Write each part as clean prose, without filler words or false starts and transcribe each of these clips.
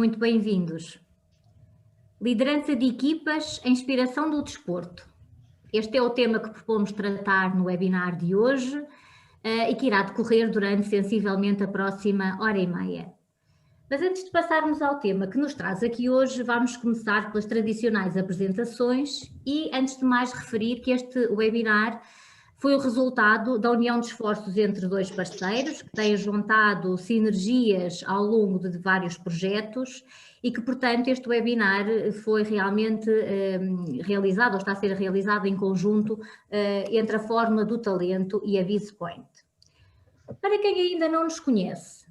Muito bem-vindos. Liderança de equipas, a inspiração do desporto. Este é o tema que propomos tratar no webinar de hoje e que irá decorrer durante sensivelmente a próxima hora e meia. Mas antes de passarmos ao tema que nos traz aqui hoje, vamos começar pelas tradicionais apresentações e, antes de mais, referir que este webinar foi o resultado da união de esforços entre dois parceiros que têm juntado sinergias ao longo de vários projetos e que, portanto, este webinar foi realmente realizado ou está a ser realizado em conjunto entre a Fórmula do Talento e a BizPoint. Para quem ainda não nos conhece,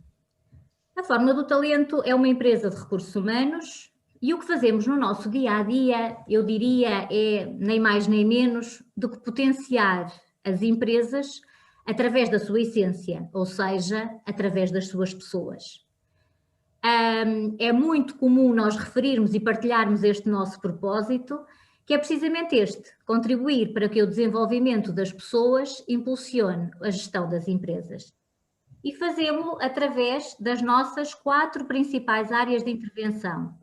a Fórmula do Talento é uma empresa de recursos humanos e o que fazemos no nosso dia-a-dia, eu diria, é nem mais nem menos do que potenciar as empresas através da sua essência, ou seja, através das suas pessoas. É muito comum nós referirmos e partilharmos este nosso propósito, que é precisamente este, contribuir para que o desenvolvimento das pessoas impulsione a gestão das empresas. E fazemos-lo através das nossas 4 principais áreas de intervenção.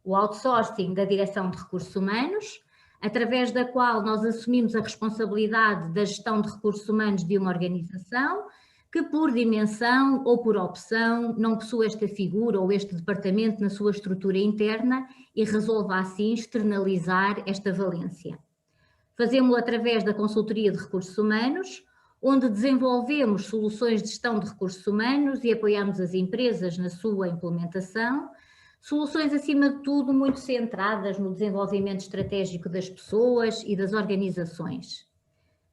O outsourcing da direção de recursos humanos, através da qual nós assumimos a responsabilidade da gestão de recursos humanos de uma organização que por dimensão ou por opção não possui esta figura ou este departamento na sua estrutura interna e resolva assim externalizar esta valência. Fazemos-lo através da consultoria de recursos humanos, onde desenvolvemos soluções de gestão de recursos humanos e apoiamos as empresas na sua implementação, soluções acima de tudo muito centradas no desenvolvimento estratégico das pessoas e das organizações.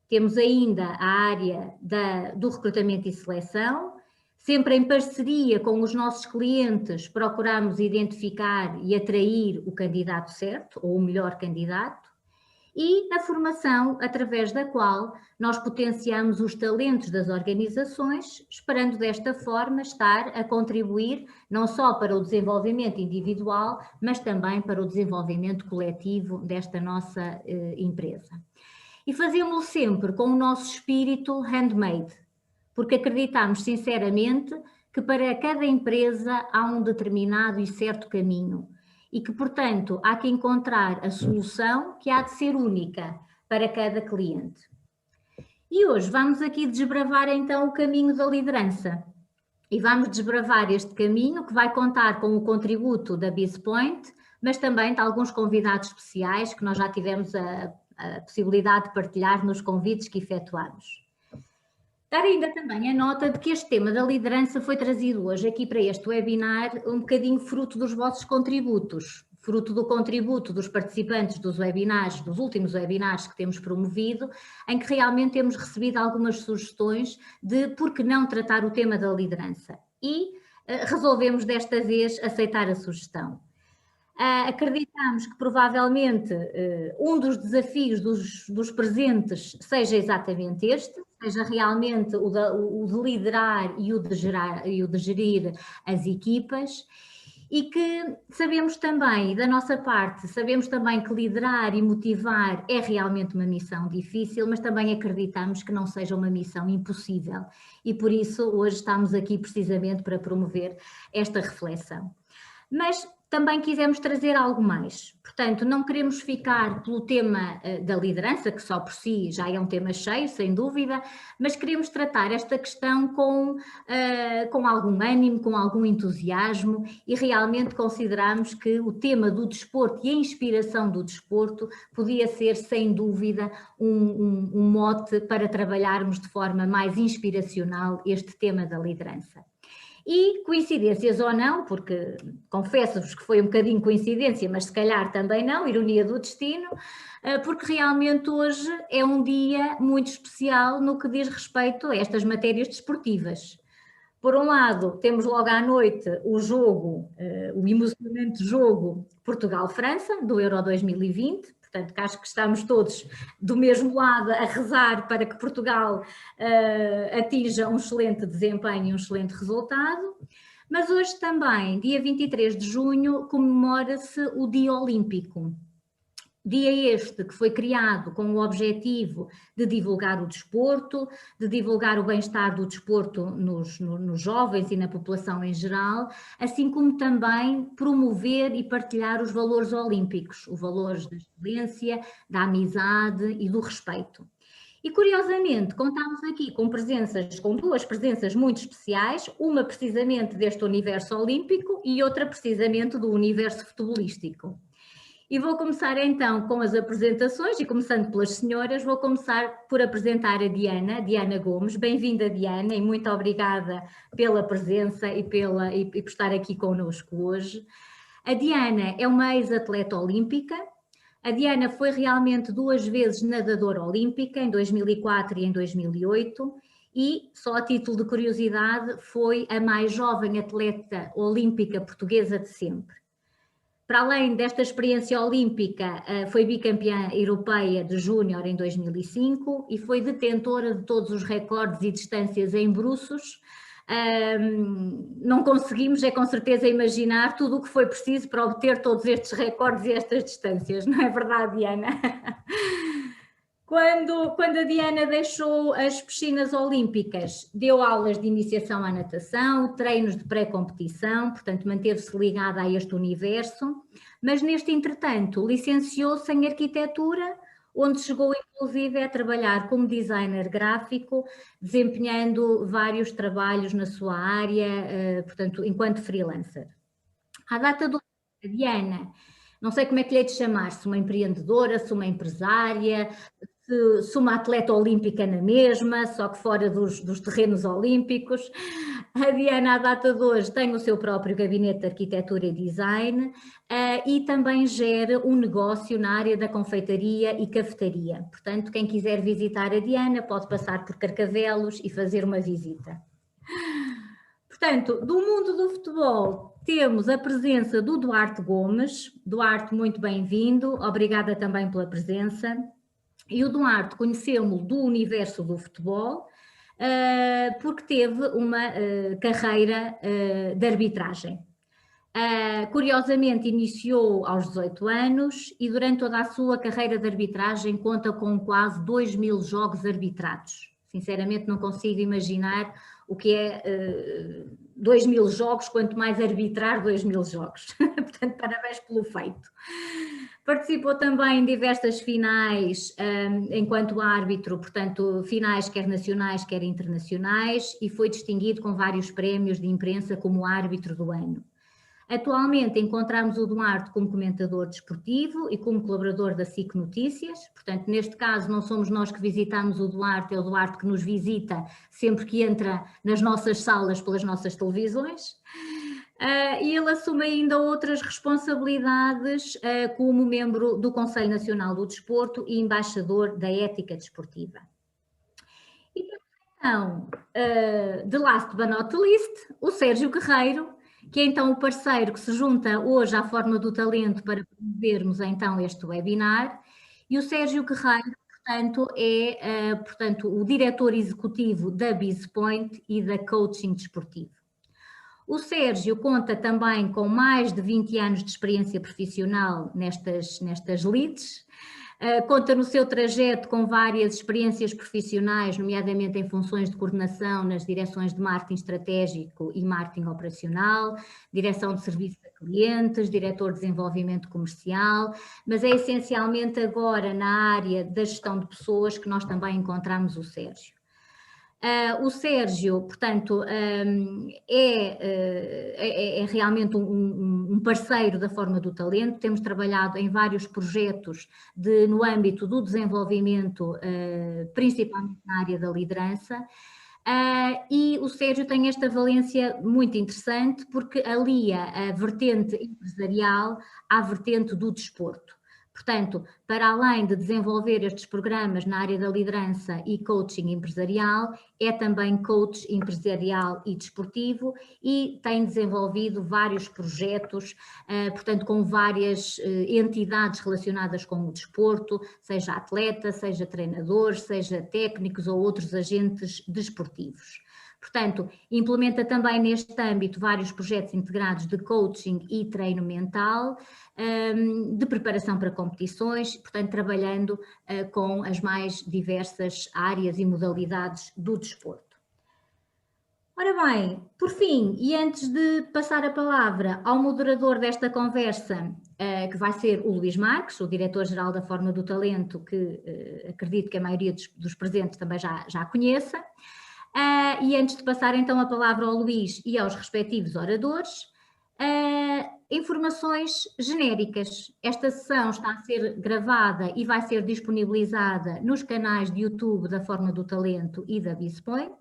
Temos ainda a área do recrutamento e seleção, sempre em parceria com os nossos clientes procuramos identificar e atrair o candidato certo ou o melhor candidato, e a formação através da qual nós potenciamos os talentos das organizações, esperando desta forma estar a contribuir não só para o desenvolvimento individual, mas também para o desenvolvimento coletivo desta nossa empresa. E fazemos-lo sempre com o nosso espírito handmade, porque acreditamos sinceramente que para cada empresa há um determinado e certo caminho, e que, portanto, há que encontrar a solução que há de ser única para cada cliente. E hoje vamos aqui desbravar então o caminho da liderança. E vamos desbravar este caminho que vai contar com o contributo da BizPoint, mas também de alguns convidados especiais que nós já tivemos a possibilidade de partilhar nos convites que efetuamos. Dar ainda também a nota de que este tema da liderança foi trazido hoje aqui para este webinar um bocadinho fruto dos vossos contributos, fruto do contributo dos participantes dos webinars, dos últimos webinars que temos promovido, em que realmente temos recebido algumas sugestões de por que não tratar o tema da liderança. E resolvemos desta vez aceitar a sugestão. Acreditamos que provavelmente um dos desafios dos presentes seja exatamente este, seja realmente o de liderar e o de gerir as equipas, e que sabemos também, da nossa parte, sabemos também que liderar e motivar é realmente uma missão difícil, mas também acreditamos que não seja uma missão impossível, e por isso hoje estamos aqui precisamente para promover esta reflexão. Mas também quisemos trazer algo mais, portanto não queremos ficar pelo tema da liderança, que só por si já é um tema cheio, sem dúvida, mas queremos tratar esta questão com algum ânimo, com algum entusiasmo, e realmente consideramos que o tema do desporto e a inspiração do desporto podia ser sem dúvida um mote para trabalharmos de forma mais inspiracional este tema da liderança. E coincidências ou não, porque confesso-vos que foi um bocadinho coincidência, mas se calhar também não, ironia do destino, porque realmente hoje é um dia muito especial no que diz respeito a estas matérias desportivas. Por um lado, temos logo à noite o jogo, o emocionante jogo Portugal-França, do Euro 2020, portanto, que acho que estamos todos do mesmo lado a rezar para que Portugal atinja um excelente desempenho e um excelente resultado. Mas hoje também, dia 23 de junho, comemora-se o Dia Olímpico. Dia este que foi criado com o objetivo de divulgar o desporto, de divulgar o bem-estar do desporto nos jovens e na população em geral, assim como também promover e partilhar os valores olímpicos, os valores da excelência, da amizade e do respeito. E curiosamente, contamos aqui com duas presenças muito especiais, uma precisamente deste universo olímpico e outra precisamente do universo futebolístico. E vou começar então com as apresentações, e começando pelas senhoras, vou começar por apresentar a Diana Gomes. Bem-vinda, Diana, e muito obrigada pela presença e por estar aqui connosco hoje. A Diana é uma ex-atleta olímpica. A Diana foi realmente 2 vezes nadadora olímpica, em 2004 e em 2008, e, só a título de curiosidade, foi a mais jovem atleta olímpica portuguesa de sempre. Para além desta experiência olímpica, foi bicampeã europeia de júnior em 2005 e foi detentora de todos os recordes e distâncias em bruços. Não conseguimos, é com certeza, imaginar tudo o que foi preciso para obter todos estes recordes e estas distâncias, não é verdade, Diana? Quando a Diana deixou as piscinas olímpicas, deu aulas de iniciação à natação, treinos de pré-competição, portanto manteve-se ligada a este universo, mas neste entretanto licenciou-se em arquitetura, onde chegou inclusive a trabalhar como designer gráfico, desempenhando vários trabalhos na sua área, portanto enquanto freelancer. À data do Diana, não sei como é que lhe é de chamar, se uma empreendedora, se uma empresária, se uma atleta olímpica na mesma, só que fora dos terrenos olímpicos. A Diana, à data de hoje, tem o seu próprio gabinete de arquitetura e design e também gera um negócio na área da confeitaria e cafetaria. Portanto, quem quiser visitar a Diana pode passar por Carcavelos e fazer uma visita. Portanto, do mundo do futebol, temos a presença do Duarte Gomes. Duarte, muito bem-vindo, obrigada também pela presença. E o Duarte conhecemos do universo do futebol, porque teve uma carreira de arbitragem. Curiosamente, iniciou aos 18 anos e durante toda a sua carreira de arbitragem conta com quase 2.000 jogos arbitrados. Sinceramente, não consigo imaginar o que é 2.000 jogos, quanto mais arbitrar 2.000 jogos. Portanto, parabéns pelo feito. Participou também em diversas finais enquanto árbitro, portanto, finais quer nacionais, quer internacionais, e foi distinguido com vários prémios de imprensa como árbitro do ano. Atualmente encontramos o Duarte como comentador desportivo e como colaborador da SIC Notícias, portanto, neste caso não somos nós que visitamos o Duarte, é o Duarte que nos visita sempre que entra nas nossas salas pelas nossas televisões. E ele assume ainda outras responsabilidades como membro do Conselho Nacional do Desporto e embaixador da Ética Desportiva. E então, the last but not least, o Sérgio Guerreiro, que é então o parceiro que se junta hoje à Forma do Talento para promovermos então este webinar. E o Sérgio Guerreiro, portanto, é o diretor executivo da BizPoint e da Coaching Desportivo. O Sérgio conta também com mais de 20 anos de experiência profissional nestas leads, conta no seu trajeto com várias experiências profissionais, nomeadamente em funções de coordenação nas direções de marketing estratégico e marketing operacional, direção de serviço a clientes, diretor de desenvolvimento comercial, mas é essencialmente agora na área da gestão de pessoas que nós também encontramos o Sérgio. O Sérgio, portanto, é realmente um parceiro da Forma do Talento. Temos trabalhado em vários projetos no âmbito do desenvolvimento, principalmente na área da liderança. E o Sérgio tem esta valência muito interessante porque alia a vertente empresarial à vertente do desporto. Portanto, para além de desenvolver estes programas na área da liderança e coaching empresarial, é também coach empresarial e desportivo e tem desenvolvido vários projetos, portanto, com várias entidades relacionadas com o desporto, seja atleta, seja treinadores, seja técnicos ou outros agentes desportivos. Portanto, implementa também neste âmbito vários projetos integrados de coaching e treino mental, de preparação para competições, portanto, trabalhando com as mais diversas áreas e modalidades do desporto. Ora bem, por fim, e antes de passar a palavra ao moderador desta conversa, que vai ser o Luís Marques, o diretor-geral da Forma do Talento, que acredito que a maioria dos presentes também já conheça, e antes de passar então a palavra ao Luís e aos respectivos oradores, informações genéricas. Esta sessão está a ser gravada e vai ser disponibilizada nos canais de YouTube da Forma do Talento e da BizPoint.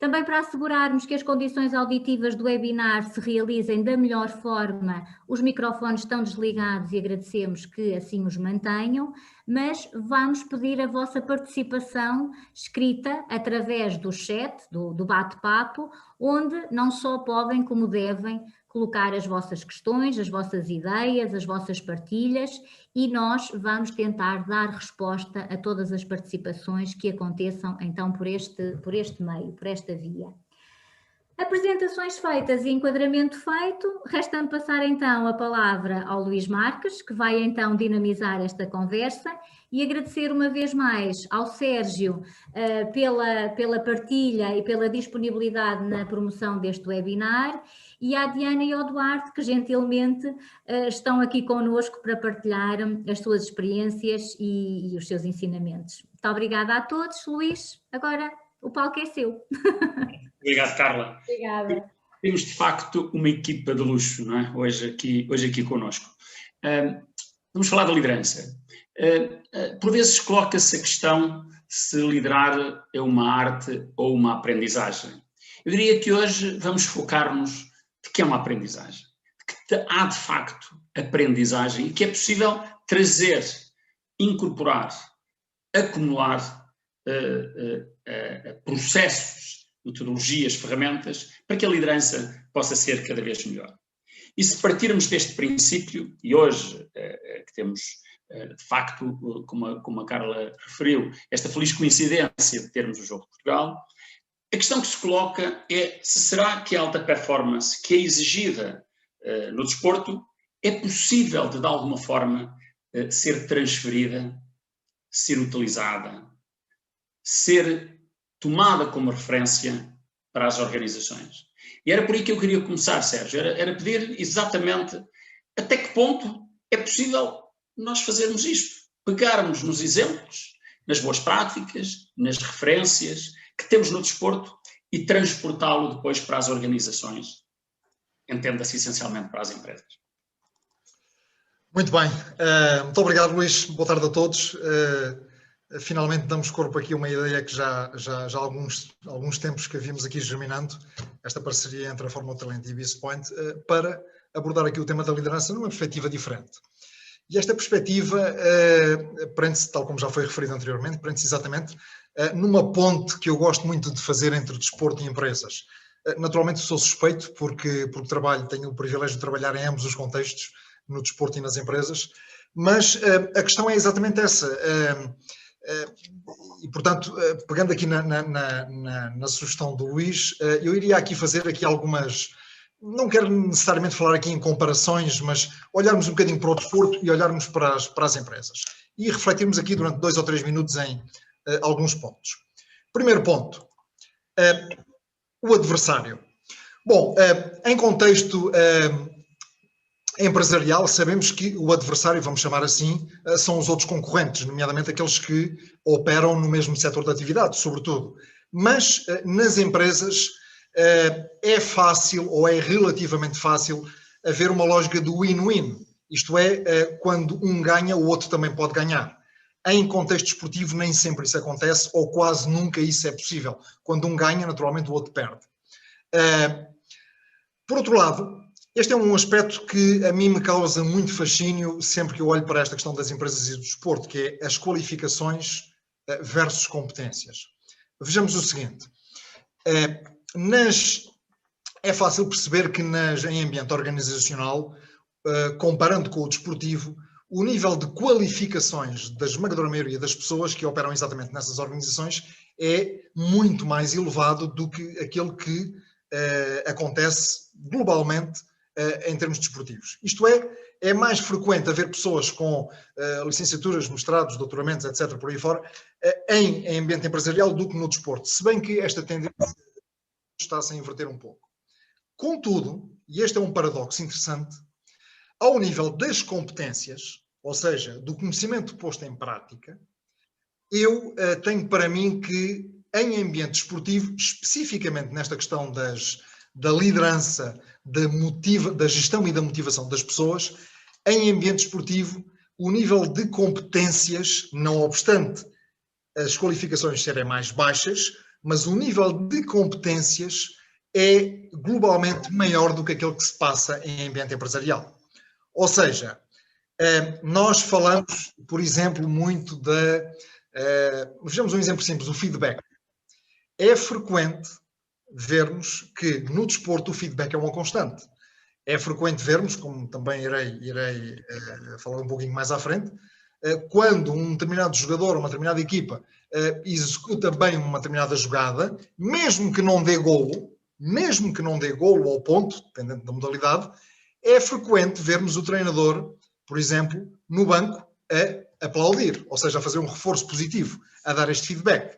Também para assegurarmos que as condições auditivas do webinar se realizem da melhor forma, os microfones estão desligados e agradecemos que assim os mantenham, mas vamos pedir a vossa participação escrita através do chat, do bate-papo, onde não só podem como devem colocar as vossas questões, as vossas ideias, as vossas partilhas, e nós vamos tentar dar resposta a todas as participações que aconteçam então por este meio, por esta via. Apresentações feitas e enquadramento feito, resta-me passar então a palavra ao Luís Marques, que vai então dinamizar esta conversa, e agradecer uma vez mais ao Sérgio pela partilha e pela disponibilidade na promoção deste webinar, e à Diana e ao Duarte, que gentilmente estão aqui connosco para partilhar as suas experiências e os seus ensinamentos. Muito obrigada a todos. Luís, agora o palco é seu. Obrigado, Carla. Obrigada. Temos, de facto, uma equipa de luxo, não é? Hoje aqui connosco. Vamos falar da liderança. Por vezes coloca-se a questão se liderar é uma arte ou uma aprendizagem. Eu diria que hoje vamos focar-nos de que é uma aprendizagem, de que há, de facto, aprendizagem e que é possível trazer, incorporar, acumular processos, metodologias, ferramentas, para que a liderança possa ser cada vez melhor. E se partirmos deste princípio, e hoje que temos, de facto, como a Carla referiu, esta feliz coincidência de termos o Jogo de Portugal, a questão que se coloca é se será que a alta performance que é exigida no desporto é possível de alguma forma ser transferida, ser utilizada, ser tomada como referência para as organizações. E era por aí que eu queria começar, Sérgio, era pedir exatamente até que ponto é possível nós fazermos isto, pegarmos nos exemplos, nas boas práticas, nas referências que temos no desporto e transportá-lo depois para as organizações, entenda-se essencialmente para as empresas. Muito bem, muito obrigado, Luís, boa tarde a todos. Finalmente damos corpo aqui a uma ideia que já há alguns tempos que havíamos aqui germinando, esta parceria entre a Forma do Talento e a BizPoint, para abordar aqui o tema da liderança numa perspectiva diferente. E esta perspectiva prende-se, tal como já foi referido anteriormente, prende-se exatamente numa ponte que eu gosto muito de fazer entre desporto e empresas. Naturalmente sou suspeito porque tenho o privilégio de trabalhar em ambos os contextos, no desporto e nas empresas, mas a questão é exatamente essa. E, portanto, pegando aqui na sugestão do Luís, eu iria aqui fazer aqui algumas, não quero necessariamente falar aqui em comparações, mas olharmos um bocadinho para o desporto e olharmos para as empresas. E refletirmos aqui durante 2 ou 3 minutos em alguns pontos. Primeiro ponto, o adversário. Bom, em contexto empresarial, sabemos que o adversário, vamos chamar assim, são os outros concorrentes, nomeadamente aqueles que operam no mesmo setor de atividade, sobretudo. Mas nas empresas é fácil, ou é relativamente fácil, haver uma lógica do win-win. Isto é, quando um ganha, o outro também pode ganhar. Em contexto esportivo nem sempre isso acontece, ou quase nunca isso é possível. Quando um ganha, naturalmente o outro perde. Por outro lado, este é um aspecto que a mim me causa muito fascínio sempre que eu olho para esta questão das empresas e do desporto, que é as qualificações versus competências. Vejamos o seguinte, é fácil perceber que em ambiente organizacional, comparando com o desportivo, o nível de qualificações da esmagadora maioria das pessoas que operam exatamente nessas organizações é muito mais elevado do que aquele que acontece globalmente em termos desportivos. Isto é mais frequente haver pessoas com licenciaturas, mestrados, doutoramentos, etc., por aí fora, em ambiente empresarial do que no desporto, se bem que esta tendência está-se a inverter um pouco. Contudo, e este é um paradoxo interessante, ao nível das competências, ou seja, do conhecimento posto em prática, eu tenho para mim que em ambiente desportivo, especificamente nesta questão da liderança, da gestão e da motivação das pessoas, em ambiente desportivo, o nível de competências, não obstante as qualificações serem mais baixas, mas o nível de competências é globalmente maior do que aquele que se passa em ambiente empresarial. Ou seja, nós falamos, por exemplo, muito vejamos um exemplo simples, o feedback. É frequente vermos que no desporto o feedback é uma constante. É frequente vermos, como também irei falar um pouquinho mais à frente, quando um determinado jogador, uma determinada equipa, executa bem uma determinada jogada, mesmo que não dê golo ao ponto, dependendo da modalidade, é frequente vermos o treinador, por exemplo, no banco, a aplaudir, ou seja, a fazer um reforço positivo, a dar este feedback.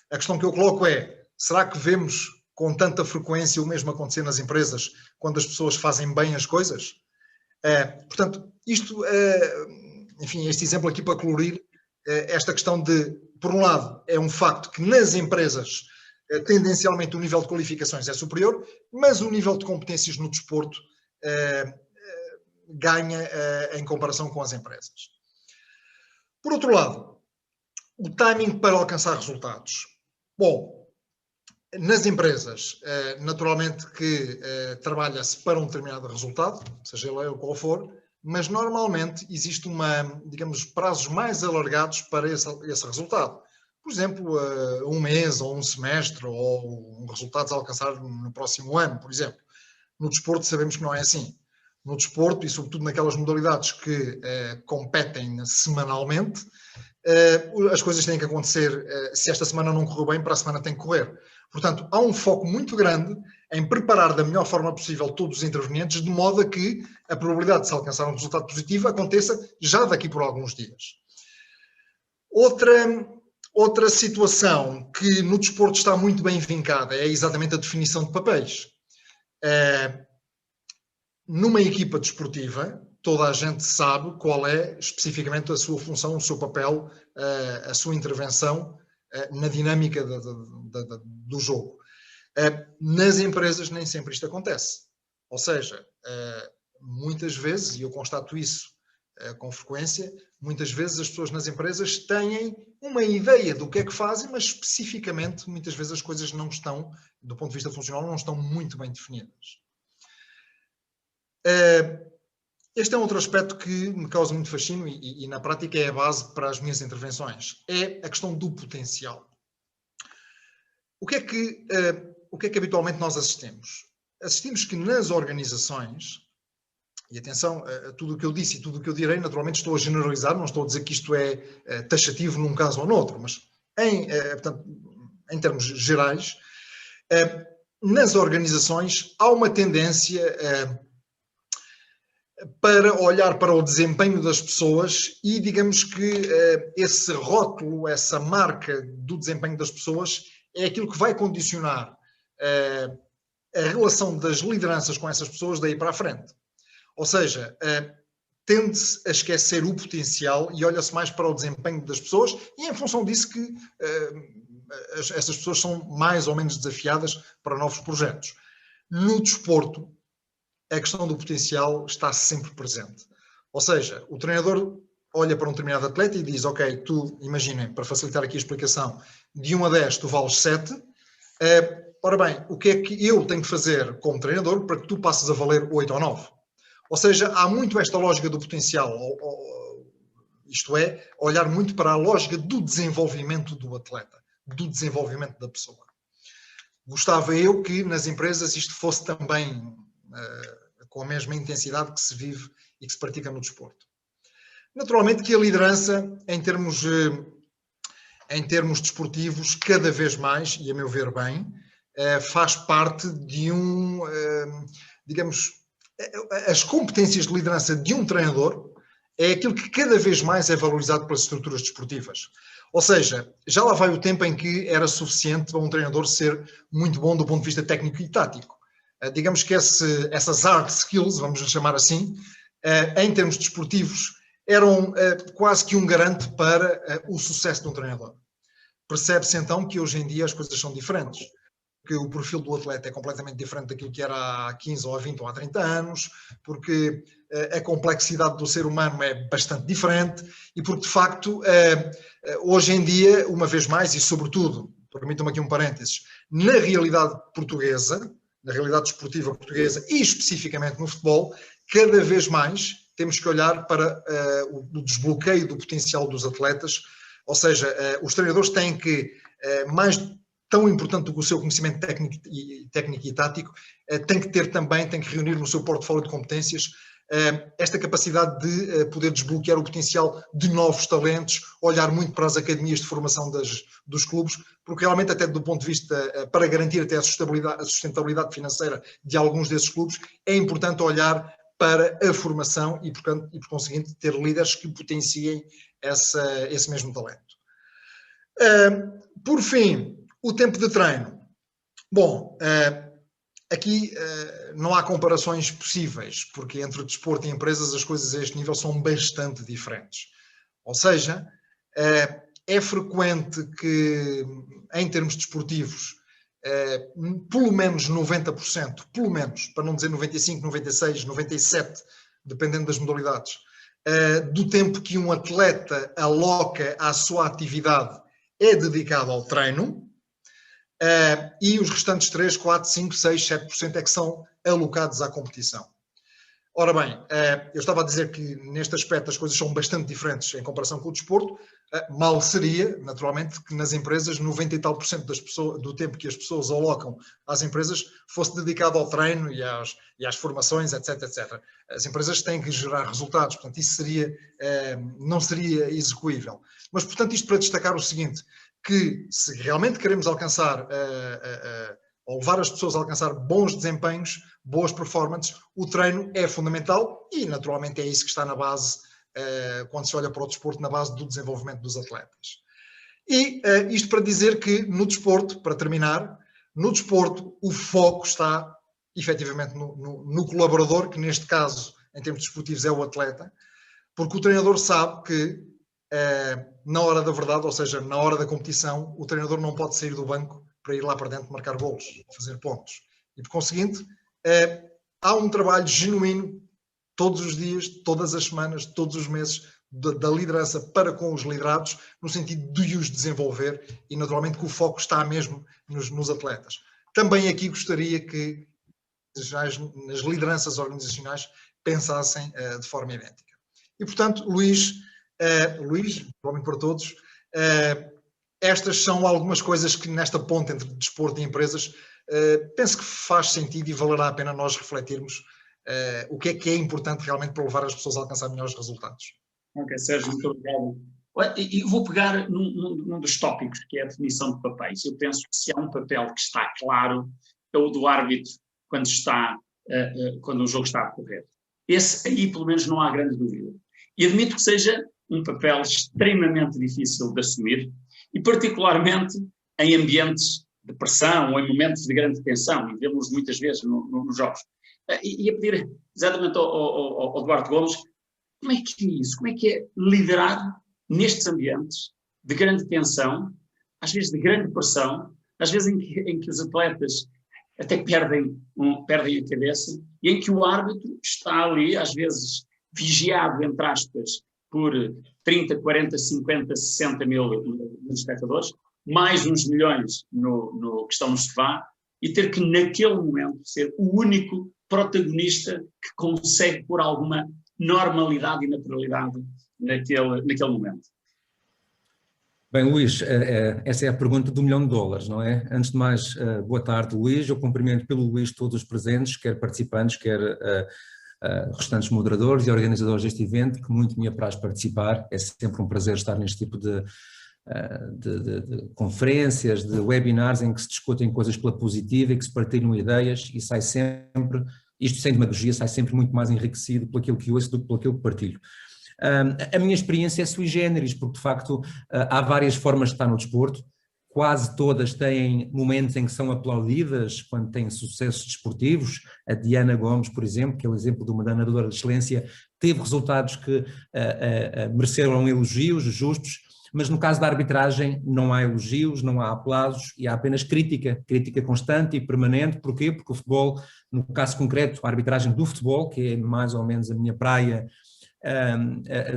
A questão que eu coloco é, será que vemos com tanta frequência o mesmo acontecer nas empresas quando as pessoas fazem bem as coisas? Portanto, isto, enfim, este exemplo aqui para colorir esta questão de, por um lado, é um facto que nas empresas tendencialmente o nível de qualificações é superior, mas o nível de competências no desporto ganha em comparação com as empresas. Por outro lado, o timing para alcançar resultados. Bom, nas empresas, naturalmente que trabalha-se para um determinado resultado, seja ele qual for, mas normalmente existe digamos, prazos mais alargados para esse resultado. Por exemplo, um mês ou um semestre ou resultados a alcançar no próximo ano, por exemplo. No desporto sabemos que não é assim. No desporto, e sobretudo naquelas modalidades que competem semanalmente, as coisas têm que acontecer, se esta semana não correu bem, para a semana tem que correr. Portanto, há um foco muito grande em preparar da melhor forma possível todos os intervenientes, de modo a que a probabilidade de se alcançar um resultado positivo aconteça já daqui por alguns dias. Outra situação que no desporto está muito bem vincada é exatamente a definição de papéis. Numa equipa desportiva, toda a gente sabe qual é especificamente a sua função, o seu papel, a sua intervenção na dinâmica do jogo. Nas empresas nem sempre isto acontece. Ou seja, muitas vezes, e eu constato isso com frequência, muitas vezes as pessoas nas empresas têm uma ideia do que é que fazem, mas especificamente muitas vezes as coisas não estão, do ponto de vista funcional, não estão muito bem definidas. Este é um outro aspecto que me causa muito fascínio e na prática é a base para as minhas intervenções. É a questão do potencial. O que é que habitualmente nós assistimos? Assistimos que nas organizações, e atenção, tudo o que eu disse e tudo o que eu direi, naturalmente estou a generalizar, não estou a dizer que isto é taxativo num caso ou noutro, mas portanto, em termos gerais, nas organizações há uma tendência para olhar para o desempenho das pessoas e, digamos que esse rótulo, essa marca do desempenho das pessoas é aquilo que vai condicionar a relação das lideranças com essas pessoas daí para a frente. Ou seja, tende-se a esquecer o potencial e olha-se mais para o desempenho das pessoas e é em função disso que essas pessoas são mais ou menos desafiadas para novos projetos. No desporto, a questão do potencial está sempre presente. Ou seja, o treinador olha para um determinado atleta e diz, ok, tu, imaginem, para facilitar aqui a explicação, de 1 a 10 tu vales 7, ora bem, o que é que eu tenho que fazer como treinador para que tu passes a valer 8 ou 9? Ou seja, há muito esta lógica do potencial, isto é, olhar muito para a lógica do desenvolvimento do atleta, do desenvolvimento da pessoa. Gostava eu que nas empresas isto fosse também com a mesma intensidade que se vive e que se pratica no desporto. Naturalmente que a liderança, em termos em termos desportivos, cada vez mais, e a meu ver bem, faz parte de digamos, as competências de liderança de um treinador é aquilo que cada vez mais é valorizado pelas estruturas desportivas. Ou seja, já lá vai o tempo em que era suficiente para um treinador ser muito bom do ponto de vista técnico e tático. Digamos que essas hard skills, vamos chamar assim, em termos desportivos, eram quase que um garante para o sucesso de um treinador. Percebe-se então que hoje em dia as coisas são diferentes, que o perfil do atleta é completamente diferente daquilo que era há 15 ou há 20 ou há 30 anos, porque a complexidade do ser humano é bastante diferente e porque, de facto, hoje em dia, uma vez mais, e sobretudo, permitam-me aqui um parênteses, na realidade portuguesa, na realidade desportiva portuguesa e especificamente no futebol, cada vez mais temos que olhar para o desbloqueio do potencial dos atletas, ou seja, os treinadores têm que, mais tão importante do que o seu conhecimento técnico e tático, tem que reunir no seu portfólio de competências esta capacidade de poder desbloquear o potencial de novos talentos, olhar muito para as academias de formação dos clubes, porque realmente até do ponto de vista, para garantir até a sustentabilidade financeira de alguns desses clubes, é importante olhar para a formação e por conseguinte, ter líderes que potenciem esse mesmo talento. Por fim, o tempo de treino. Bom, aqui não há comparações possíveis, porque entre o desporto e empresas as coisas a este nível são bastante diferentes. Ou seja, é frequente que, em termos desportivos, pelo menos 90%, pelo menos, para não dizer 95%, 96%, 97%, dependendo das modalidades, do tempo que um atleta aloca à sua atividade é dedicado ao treino, e os restantes 3, 4, 5, 6, 7% é que são alocados à competição. Ora bem, eu estava a dizer que neste aspecto as coisas são bastante diferentes em comparação com o desporto. Mal seria, naturalmente, que nas empresas 90 e tal % do tempo que as pessoas alocam às empresas fosse dedicado ao treino e às formações, etc, etc. As empresas têm que gerar resultados, portanto isso não seria execuível. Mas, portanto, isto para destacar o seguinte, que se realmente queremos alcançar, ou levar as pessoas a alcançar bons desempenhos, boas performances, o treino é fundamental e naturalmente é isso que está na base, quando se olha para o desporto, na base do desenvolvimento dos atletas. E isto para dizer que no desporto, para terminar, no desporto o foco está efetivamente no colaborador, que neste caso, em termos desportivos, é o atleta, porque o treinador sabe que na hora da verdade, ou seja, na hora da competição, o treinador não pode sair do banco para ir lá para dentro marcar golos, fazer pontos. E por conseguinte, há um trabalho genuíno todos os dias, todas as semanas, todos os meses da liderança para com os liderados, no sentido de os desenvolver e naturalmente que o foco está mesmo nos atletas. Também aqui gostaria que nas lideranças organizacionais pensassem de forma idêntica. E portanto, Luís, provavelmente para todos, estas são algumas coisas que nesta ponte entre desporto e empresas penso que faz sentido e valerá a pena nós refletirmos o que é importante realmente para levar as pessoas a alcançar melhores resultados. Ok, Sérgio, muito obrigado. E vou pegar num dos tópicos, que é a definição de papéis. Eu penso que se há um papel que está claro, é o do árbitro quando o jogo está a correr. Esse aí, pelo menos, não há grande dúvida. E admito que seja um papel extremamente difícil de assumir, e particularmente em ambientes de pressão ou em momentos de grande tensão, e vemos muitas vezes nos jogos. E a pedir exatamente ao Duarte Gomes, como é que é isso? Como é que é liderar nestes ambientes de grande tensão, às vezes de grande pressão, às vezes em que os atletas até perdem a cabeça, e em que o árbitro está ali, às vezes vigiado, entre aspas, por 30, 40, 50, 60 mil espectadores, mais uns milhões que estão no sofá, e ter que, naquele momento, ser o único protagonista que consegue pôr alguma normalidade e naturalidade naquele momento. Bem, Luís, essa é a pergunta do $1 milhão, não é? Antes de mais, boa tarde, Luís. Eu cumprimento pelo Luís todos os presentes, quer participantes, quer restantes moderadores e organizadores deste evento, que muito me apraz participar. É sempre um prazer estar neste tipo de de conferências, de webinars em que se discutem coisas pela positiva e que se partilham ideias, e sai sempre, isto sem demagogia, sai sempre muito mais enriquecido por aquilo que ouço do que por aquilo que partilho. A minha experiência é sui generis, porque de facto há várias formas de estar no desporto, quase todas têm momentos em que são aplaudidas quando têm sucessos desportivos. A Diana Gomes, por exemplo, que é o exemplo de uma nadadora de excelência, teve resultados que mereceram elogios justos, mas no caso da arbitragem não há elogios, não há aplausos e há apenas crítica constante e permanente. Porquê? Porque o futebol, no caso concreto, a arbitragem do futebol, que é mais ou menos a minha praia,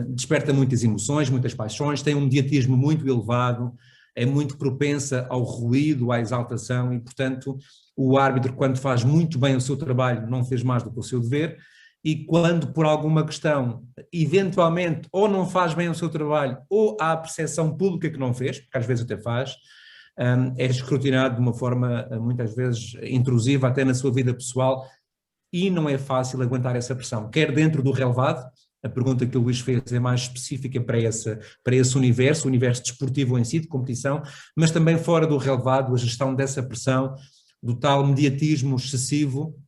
desperta muitas emoções, muitas paixões, tem um mediatismo muito elevado, é muito propensa ao ruído, à exaltação e, portanto, o árbitro, quando faz muito bem o seu trabalho, não fez mais do que o seu dever, e quando, por alguma questão, eventualmente, ou não faz bem o seu trabalho, ou há a percepção pública que não fez, porque às vezes até faz, é escrutinado de uma forma, muitas vezes, intrusiva, até na sua vida pessoal, e não é fácil aguentar essa pressão, quer dentro do relevado. A pergunta que o Luís fez é mais específica para esse universo, o universo desportivo em si, de competição, mas também fora do relevado, a gestão dessa pressão, do tal mediatismo excessivo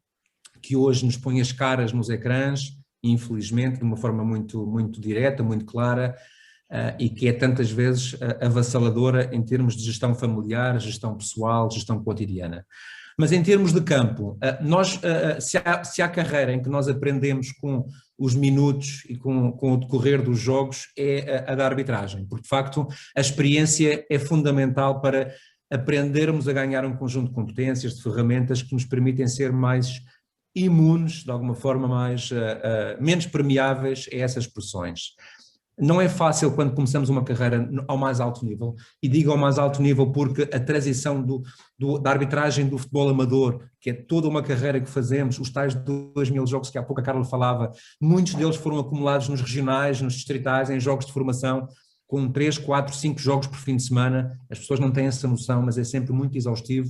que hoje nos põe as caras nos ecrãs, infelizmente, de uma forma muito, muito direta, muito clara, e que é tantas vezes avassaladora em termos de gestão familiar, gestão pessoal, gestão cotidiana. Mas em termos de campo, se há carreira em que nós aprendemos com os minutos e com o decorrer dos jogos, é a da arbitragem, porque de facto a experiência é fundamental para aprendermos a ganhar um conjunto de competências, de ferramentas que nos permitem ser mais imunes, de alguma forma menos permeáveis a essas pressões. Não é fácil quando começamos uma carreira ao mais alto nível, e digo ao mais alto nível porque a transição da arbitragem do futebol amador, que é toda uma carreira que fazemos, os tais 2.000 jogos que há pouco a Carla falava, muitos deles foram acumulados nos regionais, nos distritais, em jogos de formação, com 3, 4, 5 jogos por fim de semana. As pessoas não têm essa noção, mas é sempre muito exaustivo,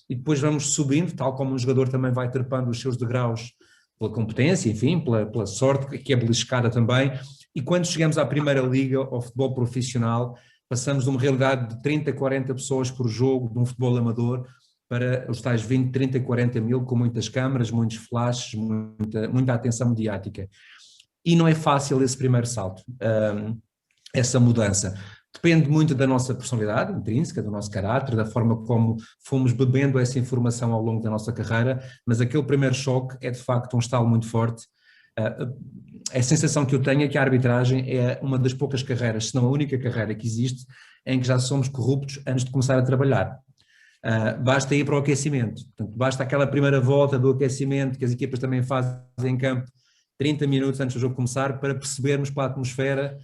e depois vamos subindo, tal como um jogador também vai trepando os seus degraus pela competência, enfim, pela sorte, que é beliscada também. E quando chegamos à primeira liga, ao futebol profissional, passamos de uma realidade de 30, 40 pessoas por jogo de um futebol amador para os tais 20, 30, 40 mil, com muitas câmaras, muitos flashes, muita atenção mediática. E não é fácil esse primeiro salto, essa mudança. Depende muito da nossa personalidade intrínseca, do nosso caráter, da forma como fomos bebendo essa informação ao longo da nossa carreira, mas aquele primeiro choque é de facto um estalo muito forte. A sensação que eu tenho é que a arbitragem é uma das poucas carreiras, se não a única carreira que existe, em que já somos corruptos antes de começar a trabalhar. Basta ir para o aquecimento, portanto, basta aquela primeira volta do aquecimento que as equipas também fazem em campo 30 minutos antes do jogo começar, para percebermos pela atmosfera,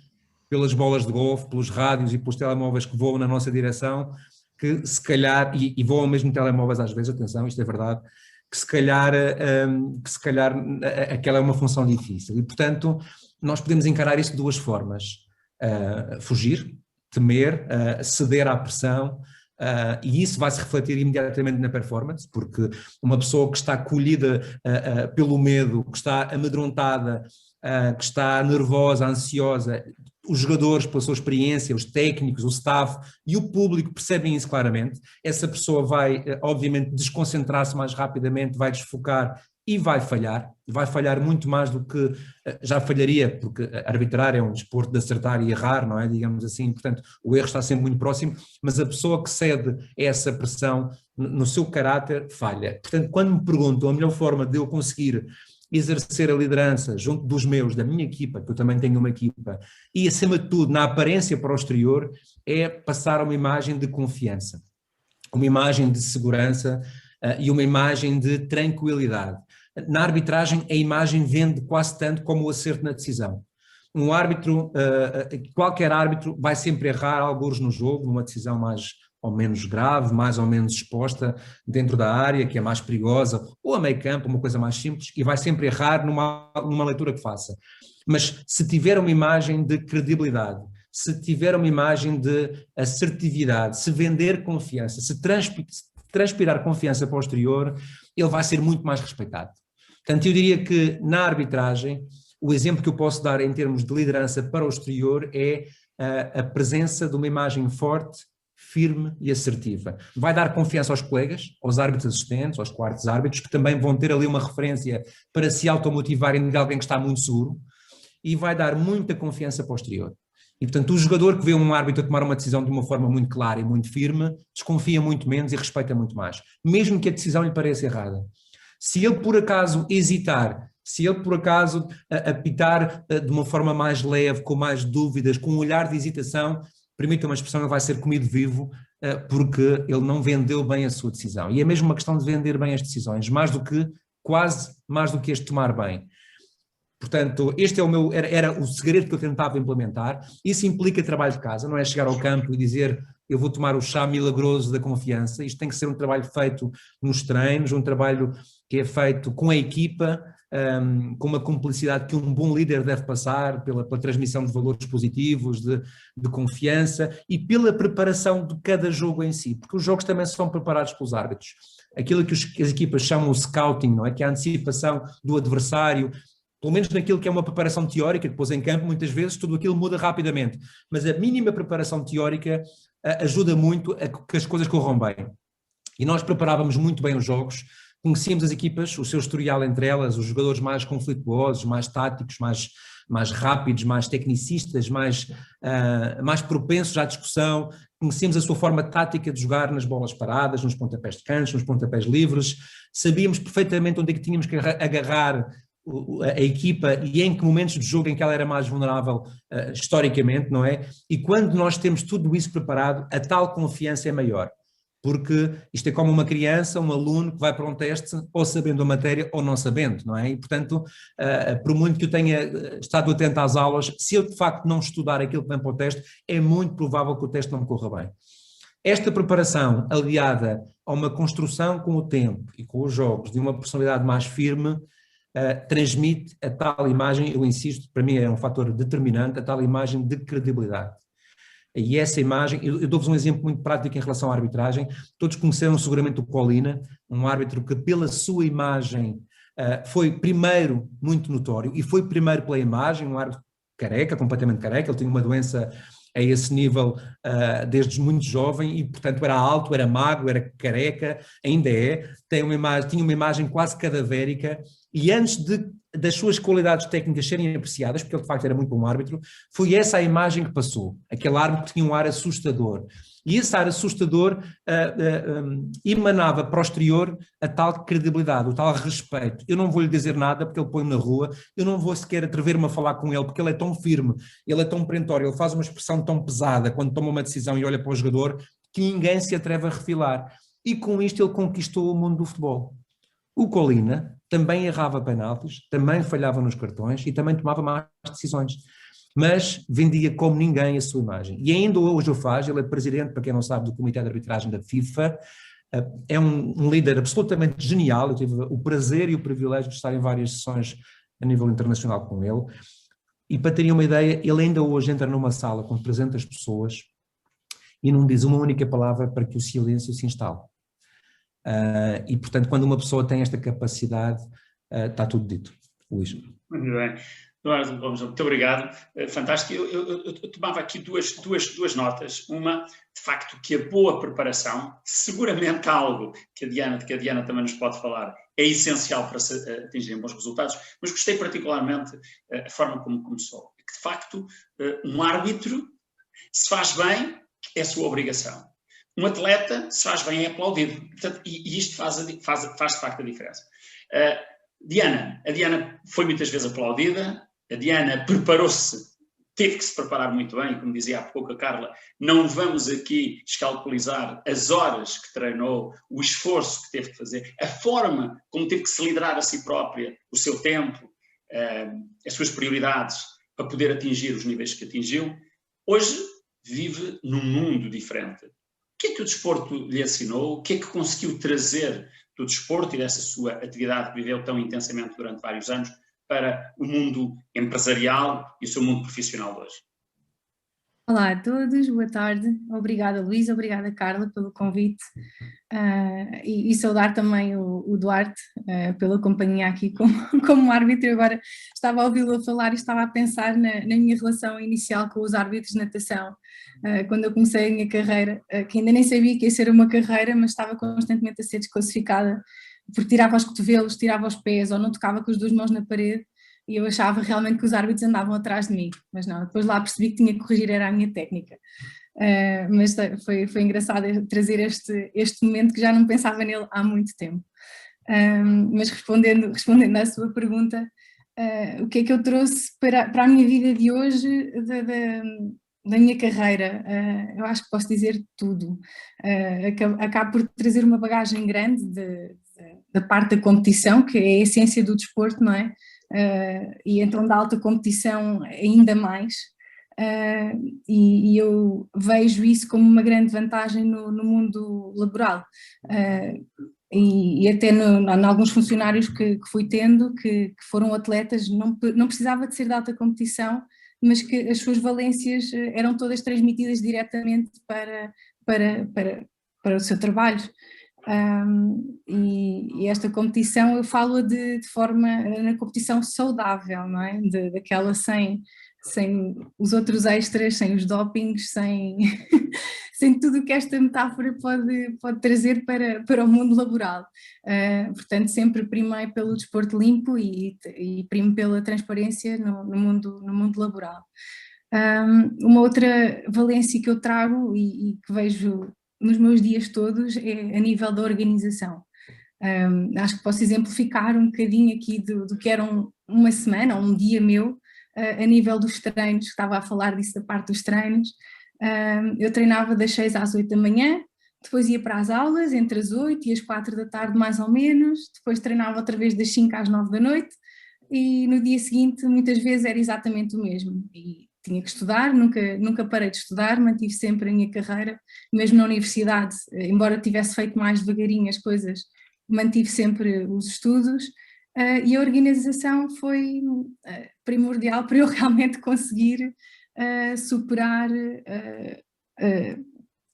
pelas bolas de golfe, pelos rádios e pelos telemóveis que voam na nossa direção, que se calhar, e voam mesmo telemóveis às vezes, atenção, isto é verdade, que se calhar aquela é uma função difícil. E, portanto, nós podemos encarar isso de duas formas. Fugir, temer, ceder à pressão, e isso vai se refletir imediatamente na performance, porque uma pessoa que está colhida pelo medo, que está amedrontada, que está nervosa, ansiosa, os jogadores, pela sua experiência, os técnicos, o staff e o público percebem isso claramente. Essa pessoa vai, obviamente, desconcentrar-se mais rapidamente, vai desfocar e vai falhar muito mais do que já falharia, porque arbitrar é um desporto de acertar e errar, não é? Digamos assim, portanto, o erro está sempre muito próximo, mas a pessoa que cede a essa pressão no seu caráter falha. Portanto, quando me perguntam a melhor forma de eu conseguir exercer a liderança junto dos meus, da minha equipa, que eu também tenho uma equipa, e acima de tudo, na aparência para o exterior, é passar uma imagem de confiança, uma imagem de segurança e uma imagem de tranquilidade. Na arbitragem, a imagem vende quase tanto como o acerto na decisão. Um árbitro, qualquer árbitro, vai sempre errar alguns no jogo, numa decisão mais ou menos grave, mais ou menos exposta dentro da área, que é mais perigosa, ou a meio campo, uma coisa mais simples, e vai sempre errar numa leitura que faça. Mas se tiver uma imagem de credibilidade, se tiver uma imagem de assertividade, se vender confiança, se transpirar confiança para o exterior, ele vai ser muito mais respeitado. Portanto, eu diria que na arbitragem, o exemplo que eu posso dar em termos de liderança para o exterior é a presença de uma imagem forte, firme e assertiva. Vai dar confiança aos colegas, aos árbitros assistentes, aos quartos árbitros, que também vão ter ali uma referência para se automotivarem de alguém que está muito seguro, e vai dar muita confiança posterior. E, portanto, o jogador que vê um árbitro a tomar uma decisão de uma forma muito clara e muito firme, desconfia muito menos e respeita muito mais, mesmo que a decisão lhe pareça errada. Se ele, por acaso, hesitar, se ele, por acaso, apitar de uma forma mais leve, com mais dúvidas, com um olhar de hesitação, permita uma expressão, ele vai ser comido vivo, porque ele não vendeu bem a sua decisão. E é mesmo uma questão de vender bem as decisões, quase mais do que este tomar bem. Portanto, este era o segredo que eu tentava implementar. Isso implica trabalho de casa, não é chegar ao campo e dizer eu vou tomar o chá milagroso da confiança. Isto tem que ser um trabalho feito nos treinos, um trabalho que é feito com a equipa, com uma cumplicidade que um bom líder deve passar, pela transmissão de valores positivos, de confiança e pela preparação de cada jogo em si, porque os jogos também são preparados pelos árbitros. Aquilo que as equipas chamam o scouting, não é? Que é a antecipação do adversário, pelo menos naquilo que é uma preparação teórica, depois em campo muitas vezes tudo aquilo muda rapidamente, mas a mínima preparação teórica ajuda muito a que as coisas corram bem. E nós preparávamos muito bem os jogos, conhecíamos as equipas, o seu historial entre elas, os jogadores mais conflituosos, mais táticos, mais rápidos, mais tecnicistas, mais propensos à discussão, conhecíamos a sua forma tática de jogar nas bolas paradas, nos pontapés de canto, nos pontapés livres, sabíamos perfeitamente onde é que tínhamos que agarrar a equipa e em que momentos de jogo em que ela era mais vulnerável historicamente, não é? E quando nós temos tudo isso preparado, a tal confiança é maior. Porque isto é como uma criança, um aluno que vai para um teste ou sabendo a matéria ou não sabendo, não é? E, portanto, por muito que eu tenha estado atento às aulas, se eu de facto não estudar aquilo que vem para o teste, é muito provável que o teste não me corra bem. Esta preparação, aliada a uma construção com o tempo e com os jogos de uma personalidade mais firme, transmite a tal imagem, eu insisto, para mim é um fator determinante, a tal imagem de credibilidade. E essa imagem, eu dou-vos um exemplo muito prático em relação à arbitragem. Todos conheceram seguramente o Colina, um árbitro que pela sua imagem foi primeiro muito notório e foi primeiro pela imagem, um árbitro careca, completamente careca, ele tinha uma doença a esse nível desde muito jovem e portanto era alto, era magro, era careca, ainda é, tinha uma imagem quase cadavérica e antes das suas qualidades técnicas serem apreciadas, porque ele de facto era muito bom árbitro, foi essa a imagem que passou, aquele árbitro que tinha um ar assustador. E esse ar assustador emanava para o exterior a tal credibilidade, o tal respeito. Eu não vou lhe dizer nada porque ele põe-me na rua, eu não vou sequer atrever-me a falar com ele porque ele é tão firme, ele é tão perentório, ele faz uma expressão tão pesada quando toma uma decisão e olha para o jogador que ninguém se atreve a refilar. E com isto ele conquistou o mundo do futebol. O Colina também errava penaltis, também falhava nos cartões e também tomava más decisões. Mas vendia como ninguém a sua imagem. E ainda hoje o faz, ele é presidente, para quem não sabe, do Comitê de Arbitragem da FIFA, é um líder absolutamente genial, eu tive o prazer e o privilégio de estar em várias sessões a nível internacional com ele, e para terem uma ideia, ele ainda hoje entra numa sala com 300 pessoas e não diz uma única palavra para que o silêncio se instale. E portanto, quando uma pessoa tem esta capacidade, está tudo dito. Luís. Muito bem. Eduardo Gomes, muito obrigado, fantástico. Eu tomava aqui duas notas. Uma, de facto, que a boa preparação, seguramente algo que a Diana também nos pode falar, é essencial para se atingirem bons resultados, mas gostei particularmente a forma como começou. Que, de facto, um árbitro, se faz bem, é sua obrigação. Um atleta, se faz bem, é aplaudido. Portanto, e isto faz de facto a diferença. A Diana foi muitas vezes aplaudida, a Diana preparou-se, teve que se preparar muito bem, como dizia há pouco a Carla, não vamos aqui descalculizar as horas que treinou, o esforço que teve que fazer, a forma como teve que se liderar a si própria, o seu tempo, as suas prioridades para poder atingir os níveis que atingiu. Hoje vive num mundo diferente. O que é que o desporto lhe ensinou? O que é que conseguiu trazer do desporto e dessa sua atividade que viveu tão intensamente durante vários anos para o mundo empresarial e o seu mundo profissional de hoje? Olá a todos, boa tarde. Obrigada, Luís, obrigada, Carla, pelo convite e saudar também o Duarte pela companhia aqui como árbitro. Eu agora estava a ouvi-lo falar e estava a pensar na minha relação inicial com os árbitros de natação, quando eu comecei a minha carreira, que ainda nem sabia que ia ser uma carreira, mas estava constantemente a ser desclassificada, porque tirava os cotovelos, tirava os pés ou não tocava com as duas mãos na parede. E eu achava realmente que os árbitros andavam atrás de mim, mas não, depois lá percebi que tinha que corrigir, era a minha técnica. Mas foi engraçado trazer este momento que já não pensava nele há muito tempo. Mas respondendo à sua pergunta, o que é que eu trouxe para a minha vida de hoje, da minha carreira? Eu acho que posso dizer tudo. Acabo por trazer uma bagagem grande da parte da competição, que é a essência do desporto, não é? E então da alta competição ainda mais, e eu vejo isso como uma grande vantagem no mundo laboral, e até em alguns funcionários que fui tendo, que foram atletas, não precisava de ser de alta competição, mas que as suas valências eram todas transmitidas diretamente para o seu trabalho. E esta competição eu falo de forma, na competição saudável, não é? Daquela sem os outros extras, sem os dopings, sem tudo o que esta metáfora pode trazer para o mundo laboral. Portanto, sempre primei pelo desporto limpo e primo pela transparência no mundo laboral. Uma outra valência que eu trago e que vejo nos meus dias todos é a nível da organização. Acho que posso exemplificar um bocadinho aqui do que era uma semana ou um dia meu, a nível dos treinos, estava a falar disso da parte dos treinos. Eu treinava das 6 às 8 da manhã, depois ia para as aulas entre as 8 e as 4 da tarde mais ou menos, depois treinava outra vez das 5 às 9 da noite e no dia seguinte muitas vezes era exatamente o mesmo. E tinha que estudar, nunca parei de estudar, mantive sempre a minha carreira, mesmo na universidade, embora tivesse feito mais devagarinho as coisas, mantive sempre os estudos, e a organização foi primordial para eu realmente conseguir superar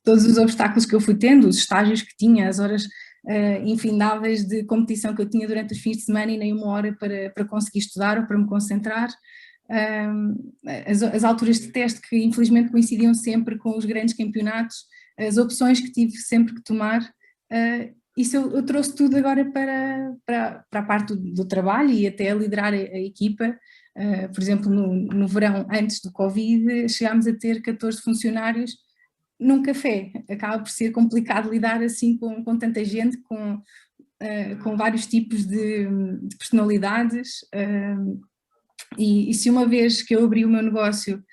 todos os obstáculos que eu fui tendo, os estágios que tinha, as horas infindáveis de competição que eu tinha durante os fins de semana e nem uma hora para conseguir estudar ou para me concentrar. As alturas de teste que infelizmente coincidiam sempre com os grandes campeonatos, as opções que tive sempre que tomar, isso eu trouxe tudo agora para a parte do trabalho e até a liderar a equipa. Por exemplo, no verão antes do Covid chegámos a ter 14 funcionários num café. Acaba por ser complicado lidar assim com tanta gente, com vários tipos de personalidades. E se uma vez que eu abri o meu negócio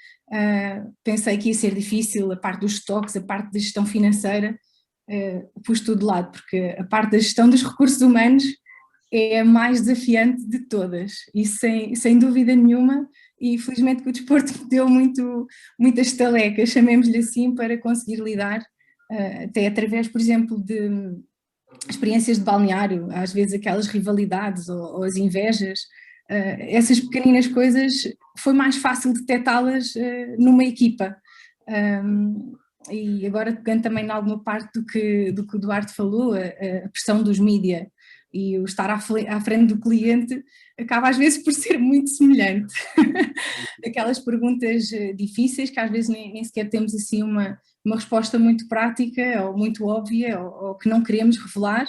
pensei que ia ser difícil, a parte dos estoques, a parte da gestão financeira, pus tudo de lado, porque a parte da gestão dos recursos humanos é a mais desafiante de todas, e sem dúvida nenhuma, e felizmente que o desporto me deu muitas estalecas, chamemos-lhe assim, para conseguir lidar, até através, por exemplo, de experiências de balneário, às vezes aquelas rivalidades ou as invejas. Essas pequeninas coisas foi mais fácil detectá-las numa equipa. E agora pegando também em alguma parte do que o Duarte falou, a pressão dos mídia e o estar à frente do cliente acaba às vezes por ser muito semelhante. Aquelas perguntas difíceis que às vezes nem sequer temos assim uma resposta muito prática ou muito óbvia ou que não queremos revelar,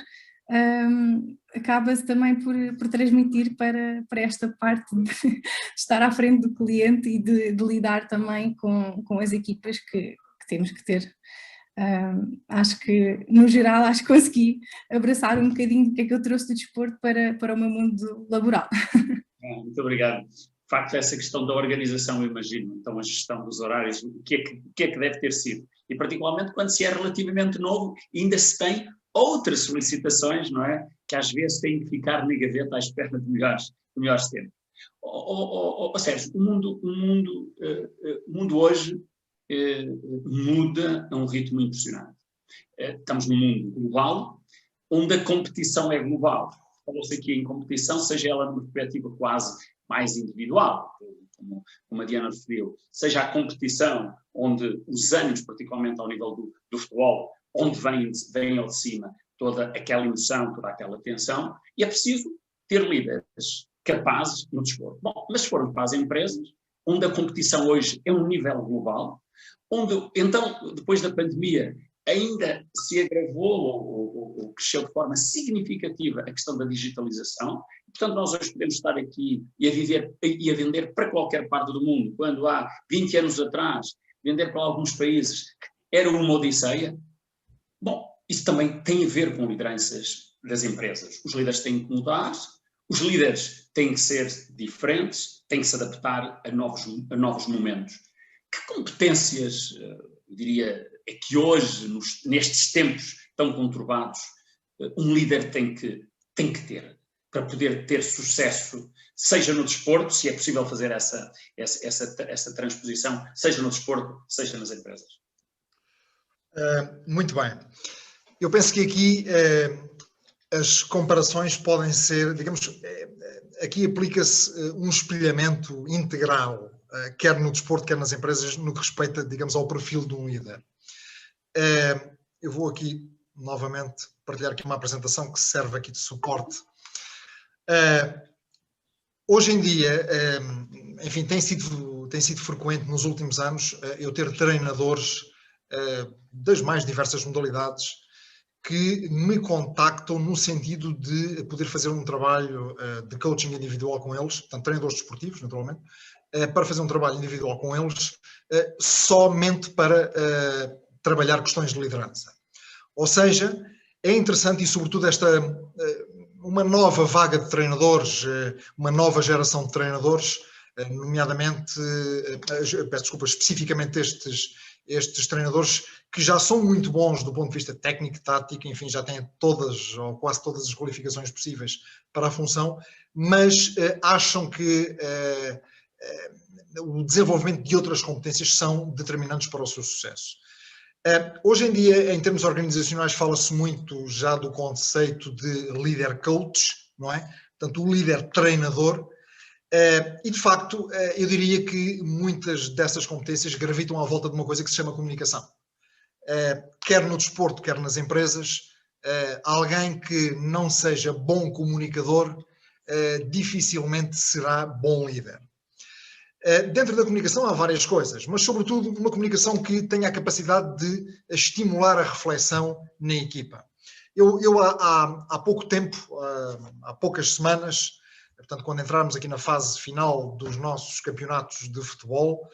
acaba-se também por transmitir para esta parte de estar à frente do cliente e de lidar também com as equipas que temos que ter. Acho que, no geral, acho que consegui abraçar um bocadinho do que é que eu trouxe do desporto para o meu mundo laboral. Muito obrigado. De facto, essa questão da organização, eu imagino, então a gestão dos horários, o que é que deve ter sido? E particularmente quando se é relativamente novo, ainda se tem outras solicitações, não é? Que às vezes têm que ficar na gaveta à espera de melhores tempos. Ou seja, o mundo hoje muda a um ritmo impressionante. Estamos num mundo global, onde a competição é global. Falou-se aqui em competição, seja ela numa perspectiva quase mais individual, como a Diana referiu, seja a competição, onde os ânimos, particularmente ao nível do futebol, onde vem ao de cima toda aquela emoção, toda aquela tensão, e é preciso ter líderes capazes no desporto. Bom, mas se formos para as empresas, onde a competição hoje é um nível global, onde, então, depois da pandemia, ainda se agravou ou cresceu de forma significativa a questão da digitalização. Portanto, nós hoje podemos estar aqui e a vender para qualquer parte do mundo, quando há 20 anos atrás, vender para alguns países era uma odisseia. Bom, isso também tem a ver com lideranças das empresas. Os líderes têm que mudar, os líderes têm que ser diferentes, têm que se adaptar a novos momentos. Que competências, eu diria, é que hoje, nestes tempos tão conturbados, um líder tem que ter para poder ter sucesso, seja no desporto, se é possível fazer essa transposição, seja no desporto, seja nas empresas? Muito bem. Eu penso que aqui as comparações podem ser, digamos, aqui aplica-se um espelhamento integral, quer no desporto, quer nas empresas, no que respeita, digamos, ao perfil de um líder. Eu vou aqui, novamente, partilhar aqui uma apresentação que serve aqui de suporte. Hoje em dia, enfim, tem sido frequente nos últimos anos eu ter treinadores das mais diversas modalidades que me contactam no sentido de poder fazer um trabalho de coaching individual com eles, portanto, treinadores desportivos, naturalmente, para fazer um trabalho individual com eles, somente para trabalhar questões de liderança. Ou seja, é interessante e, sobretudo, uma nova vaga de treinadores, uma nova geração de treinadores, nomeadamente, peço desculpa, especificamente estes treinadores que já são muito bons do ponto de vista técnico e tático, enfim, já têm todas ou quase todas as qualificações possíveis para a função, mas acham que o desenvolvimento de outras competências são determinantes para o seu sucesso. Hoje em dia, em termos organizacionais, fala-se muito já do conceito de líder coach, não é? Portanto, o líder treinador. E, de facto, eu diria que muitas dessas competências gravitam à volta de uma coisa que se chama comunicação. Quer no desporto, quer nas empresas, alguém que não seja bom comunicador dificilmente será bom líder. Dentro da comunicação há várias coisas, mas sobretudo uma comunicação que tenha a capacidade de estimular a reflexão na equipa. Eu há pouco tempo, há poucas semanas, portanto, quando entrarmos aqui na fase final dos nossos campeonatos de futebol,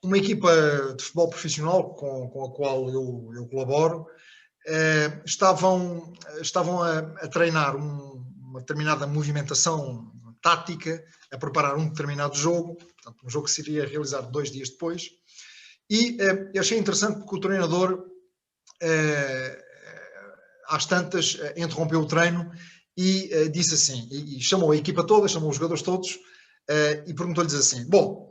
uma equipa de futebol profissional com a qual eu colaboro, estavam a treinar uma determinada movimentação tática, a preparar um determinado jogo, portanto, um jogo que se iria realizar 2 dias depois, e eu achei interessante porque o treinador, às tantas, interrompeu o treino e disse assim, e chamou a equipa toda, chamou os jogadores todos, e perguntou-lhes assim, bom,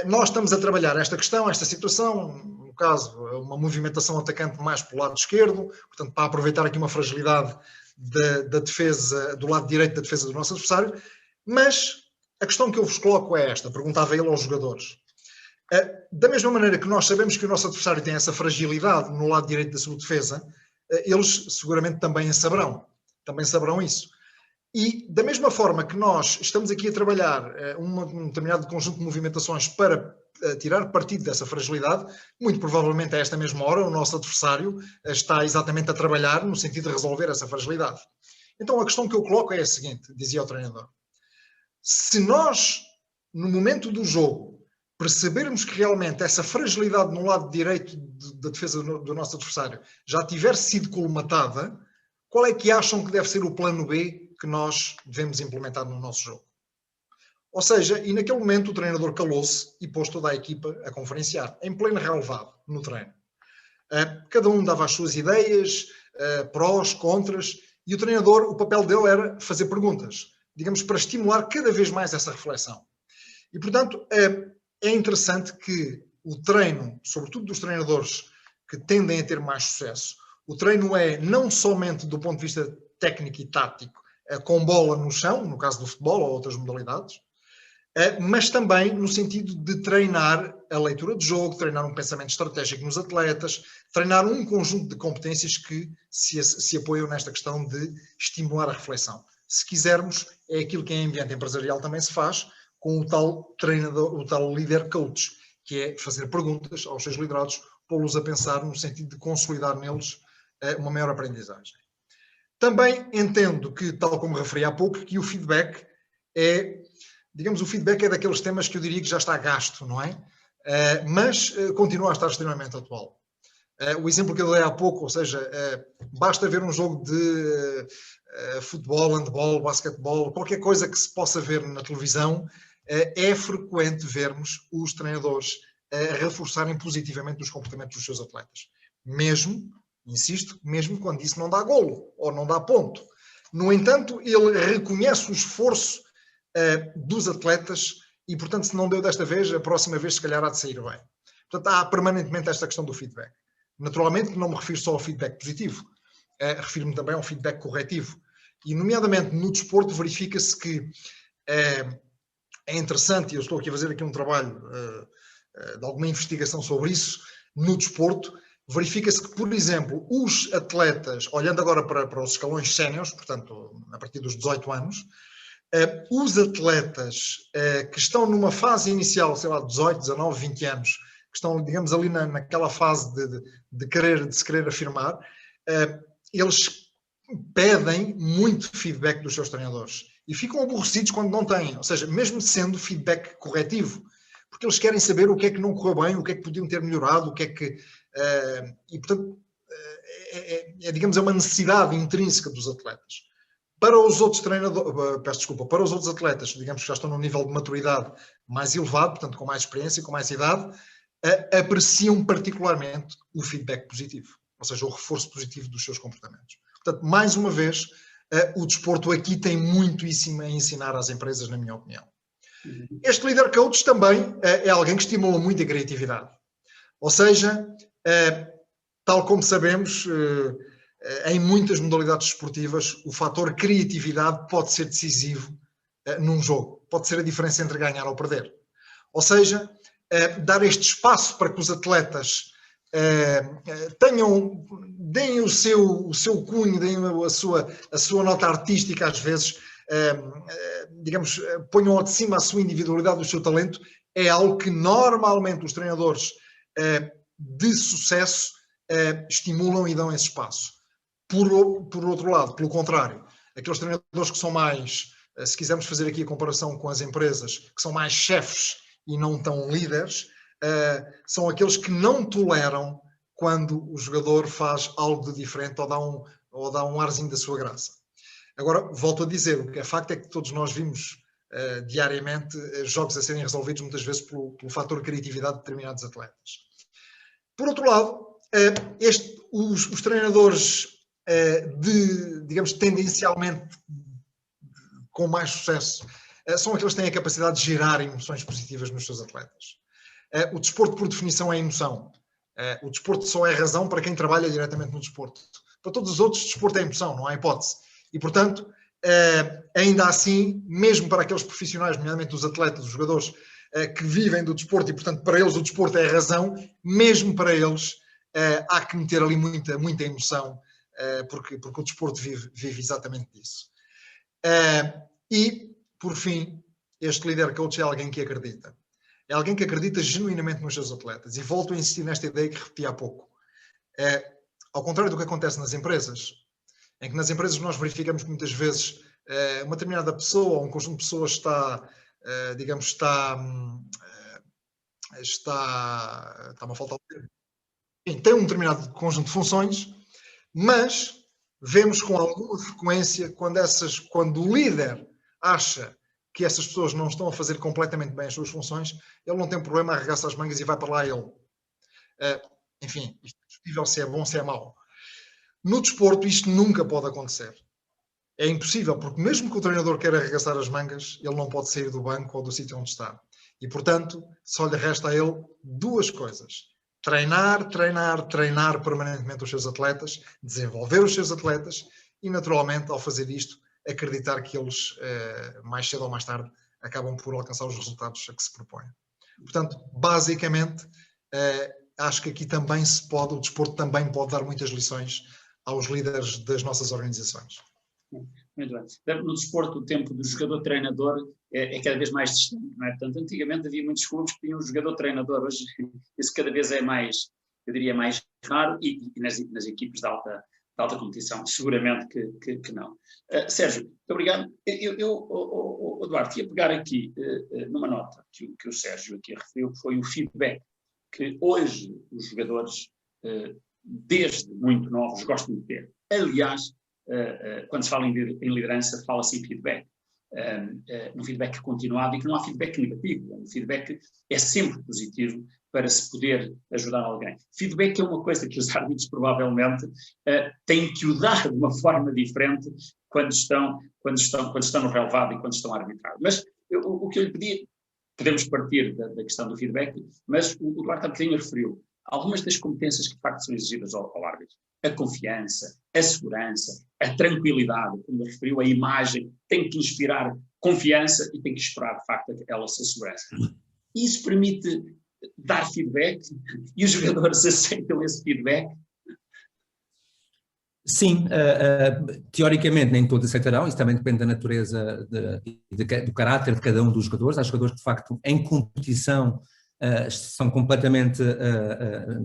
nós estamos a trabalhar esta questão, esta situação, no caso, uma movimentação atacante mais para o lado esquerdo, portanto, para aproveitar aqui uma fragilidade da defesa, do lado direito da defesa do nosso adversário, mas a questão que eu vos coloco é esta, perguntava ele aos jogadores. Da mesma maneira que nós sabemos que o nosso adversário tem essa fragilidade no lado direito da sua defesa, eles seguramente também saberão isso. E da mesma forma que nós estamos aqui a trabalhar um determinado conjunto de movimentações para tirar partido dessa fragilidade, muito provavelmente a esta mesma hora o nosso adversário está exatamente a trabalhar no sentido de resolver essa fragilidade. Então a questão que eu coloco é a seguinte, dizia o treinador. Se nós, no momento do jogo, percebermos que realmente essa fragilidade no lado direito da defesa do nosso adversário já tiver sido colmatada, qual é que acham que deve ser o plano B que nós devemos implementar no nosso jogo? Ou seja, e naquele momento o treinador calou-se e pôs toda a equipa a conferenciar, em pleno relevado, no treino. Cada um dava as suas ideias, prós, contras, e o treinador, o papel dele era fazer perguntas, digamos, para estimular cada vez mais essa reflexão. E, portanto, é interessante que o treino, sobretudo dos treinadores que tendem a ter mais sucesso, o treino é não somente do ponto de vista técnico e tático, com bola no chão, no caso do futebol ou outras modalidades, mas também no sentido de treinar a leitura de jogo, treinar um pensamento estratégico nos atletas, treinar um conjunto de competências que se apoiam nesta questão de estimular a reflexão. Se quisermos, é aquilo que em ambiente empresarial também se faz com o tal treinador, o tal líder coach, que é fazer perguntas aos seus liderados, pô-los a pensar no sentido de consolidar neles uma maior aprendizagem. Também entendo que, tal como referi há pouco, que o feedback digamos, o feedback é daqueles temas que eu diria que já está gasto, não é? Mas continua a estar extremamente atual. O exemplo que eu dei há pouco, ou seja, basta ver um jogo de futebol, handball, basquetebol, qualquer coisa que se possa ver na televisão, é frequente vermos os treinadores reforçarem positivamente os comportamentos dos seus atletas. Mesmo, insisto, mesmo quando isso não dá golo ou não dá ponto. No entanto, ele reconhece o esforço dos atletas e, portanto, se não deu desta vez, a próxima vez se calhar há de sair bem. Portanto, há permanentemente esta questão do feedback. Naturalmente, não me refiro só ao feedback positivo, refiro-me também ao feedback corretivo. E, nomeadamente, no desporto, verifica-se que é interessante, e eu estou aqui a fazer aqui um trabalho de alguma investigação sobre isso, no desporto, verifica-se que, por exemplo, os atletas, olhando agora para os escalões séniores, portanto, a partir dos 18 anos, os atletas que estão numa fase inicial, sei lá, 18, 19, 20 anos, que estão, digamos, ali naquela fase de se querer afirmar, eles pedem muito feedback dos seus treinadores e ficam aborrecidos quando não têm, ou seja, mesmo sendo feedback corretivo, porque eles querem saber o que é que não correu bem, o que é que podiam ter melhorado, o que é que... e, portanto, digamos, é uma necessidade intrínseca dos atletas. Para os outros treinadores, peço desculpa, para os outros atletas, digamos que já estão num nível de maturidade mais elevado, portanto com mais experiência, com mais idade, apreciam particularmente o feedback positivo, ou seja, o reforço positivo dos seus comportamentos. Portanto, mais uma vez, o desporto aqui tem muito isso a ensinar às empresas, na minha opinião. Este líder coach também é alguém que estimula muito a criatividade. Ou seja, tal como sabemos, em muitas modalidades desportivas, o fator criatividade pode ser decisivo num jogo. Pode ser a diferença entre ganhar ou perder. Ou seja, dar este espaço para que os atletas deem o seu cunho, deem a sua nota artística às vezes, digamos, ponham ao de cima a sua individualidade, o seu talento, é algo que normalmente os treinadores de sucesso estimulam e dão esse espaço. Por outro lado, pelo contrário, aqueles treinadores que são mais, se quisermos fazer aqui a comparação com as empresas, que são mais chefes e não tão líderes, são aqueles que não toleram quando o jogador faz algo de diferente ou dá um arzinho da sua graça. Agora, volto a dizer, o que é facto é que todos nós vimos diariamente jogos a serem resolvidos muitas vezes pelo fator criatividade de determinados atletas. Por outro lado, os treinadores digamos, tendencialmente com mais sucesso, são aqueles que têm a capacidade de gerar emoções positivas nos seus atletas. O desporto, por definição, é emoção. O desporto só é razão para quem trabalha diretamente no desporto. Para todos os outros, o desporto é emoção, não há hipótese. E, portanto, ainda assim, mesmo para aqueles profissionais, nomeadamente os atletas, os jogadores que vivem do desporto e, portanto, para eles o desporto é razão, mesmo para eles há que meter ali muita emoção, porque o desporto vive exatamente disso. E, por fim, este líder coach é alguém que acredita. É alguém que acredita genuinamente nos seus atletas. E volto a insistir nesta ideia que repeti há pouco. Ao contrário do que acontece nas empresas, em que nas empresas nós verificamos que muitas vezes uma determinada pessoa ou um conjunto de pessoas está-me a faltar o termo. Tem um determinado conjunto de funções, mas vemos com alguma frequência quando o líder acha que essas pessoas não estão a fazer completamente bem as suas funções, ele não tem problema, arregaça as mangas e vai para lá ele. Enfim, isto é discutível se é bom ou se é mau. No desporto isto nunca pode acontecer. É impossível, porque mesmo que o treinador queira arregaçar as mangas, ele não pode sair do banco ou do sítio onde está. E, portanto, só lhe resta a ele duas coisas. Treinar permanentemente os seus atletas, desenvolver os seus atletas e, naturalmente, ao fazer isto, acreditar que eles, mais cedo ou mais tarde, acabam por alcançar os resultados a que se propõem. Portanto, basicamente, acho que aqui também o desporto também pode dar muitas lições aos líderes das nossas organizações. Muito bem. No desporto, o tempo do jogador-treinador é cada vez mais distante, não é? Portanto, antigamente havia muitos clubes que tinham um jogador-treinador, hoje isso cada vez é mais, eu diria, mais raro, e nas equipes de alta competição, seguramente que não. Sérgio, muito obrigado. Eu Duarte, ia pegar aqui numa nota que o Sérgio aqui referiu, que foi o feedback que hoje os jogadores, desde muito novos, gostam de ter. Aliás, quando se fala em liderança, fala-se em feedback. No feedback continuado, e que não há feedback negativo. O feedback é sempre positivo para se poder ajudar alguém. Feedback é uma coisa que os árbitros provavelmente têm que o dar de uma forma diferente quando estão no relevado e quando estão a arbitrar. Mas o que eu lhe pedi, podemos partir da questão do feedback, mas o Duarte há bocadinho referiu algumas das competências que de facto são exigidas ao árbitro. A confiança, a segurança, a tranquilidade, como referiu, a imagem tem que inspirar confiança e tem que esperar de facto ela ser segurança. Isso permite dar feedback e os jogadores aceitam esse feedback? Sim, teoricamente nem todos aceitarão, isso também depende da natureza do caráter de cada um dos jogadores. Há jogadores que de facto em competição são completamente,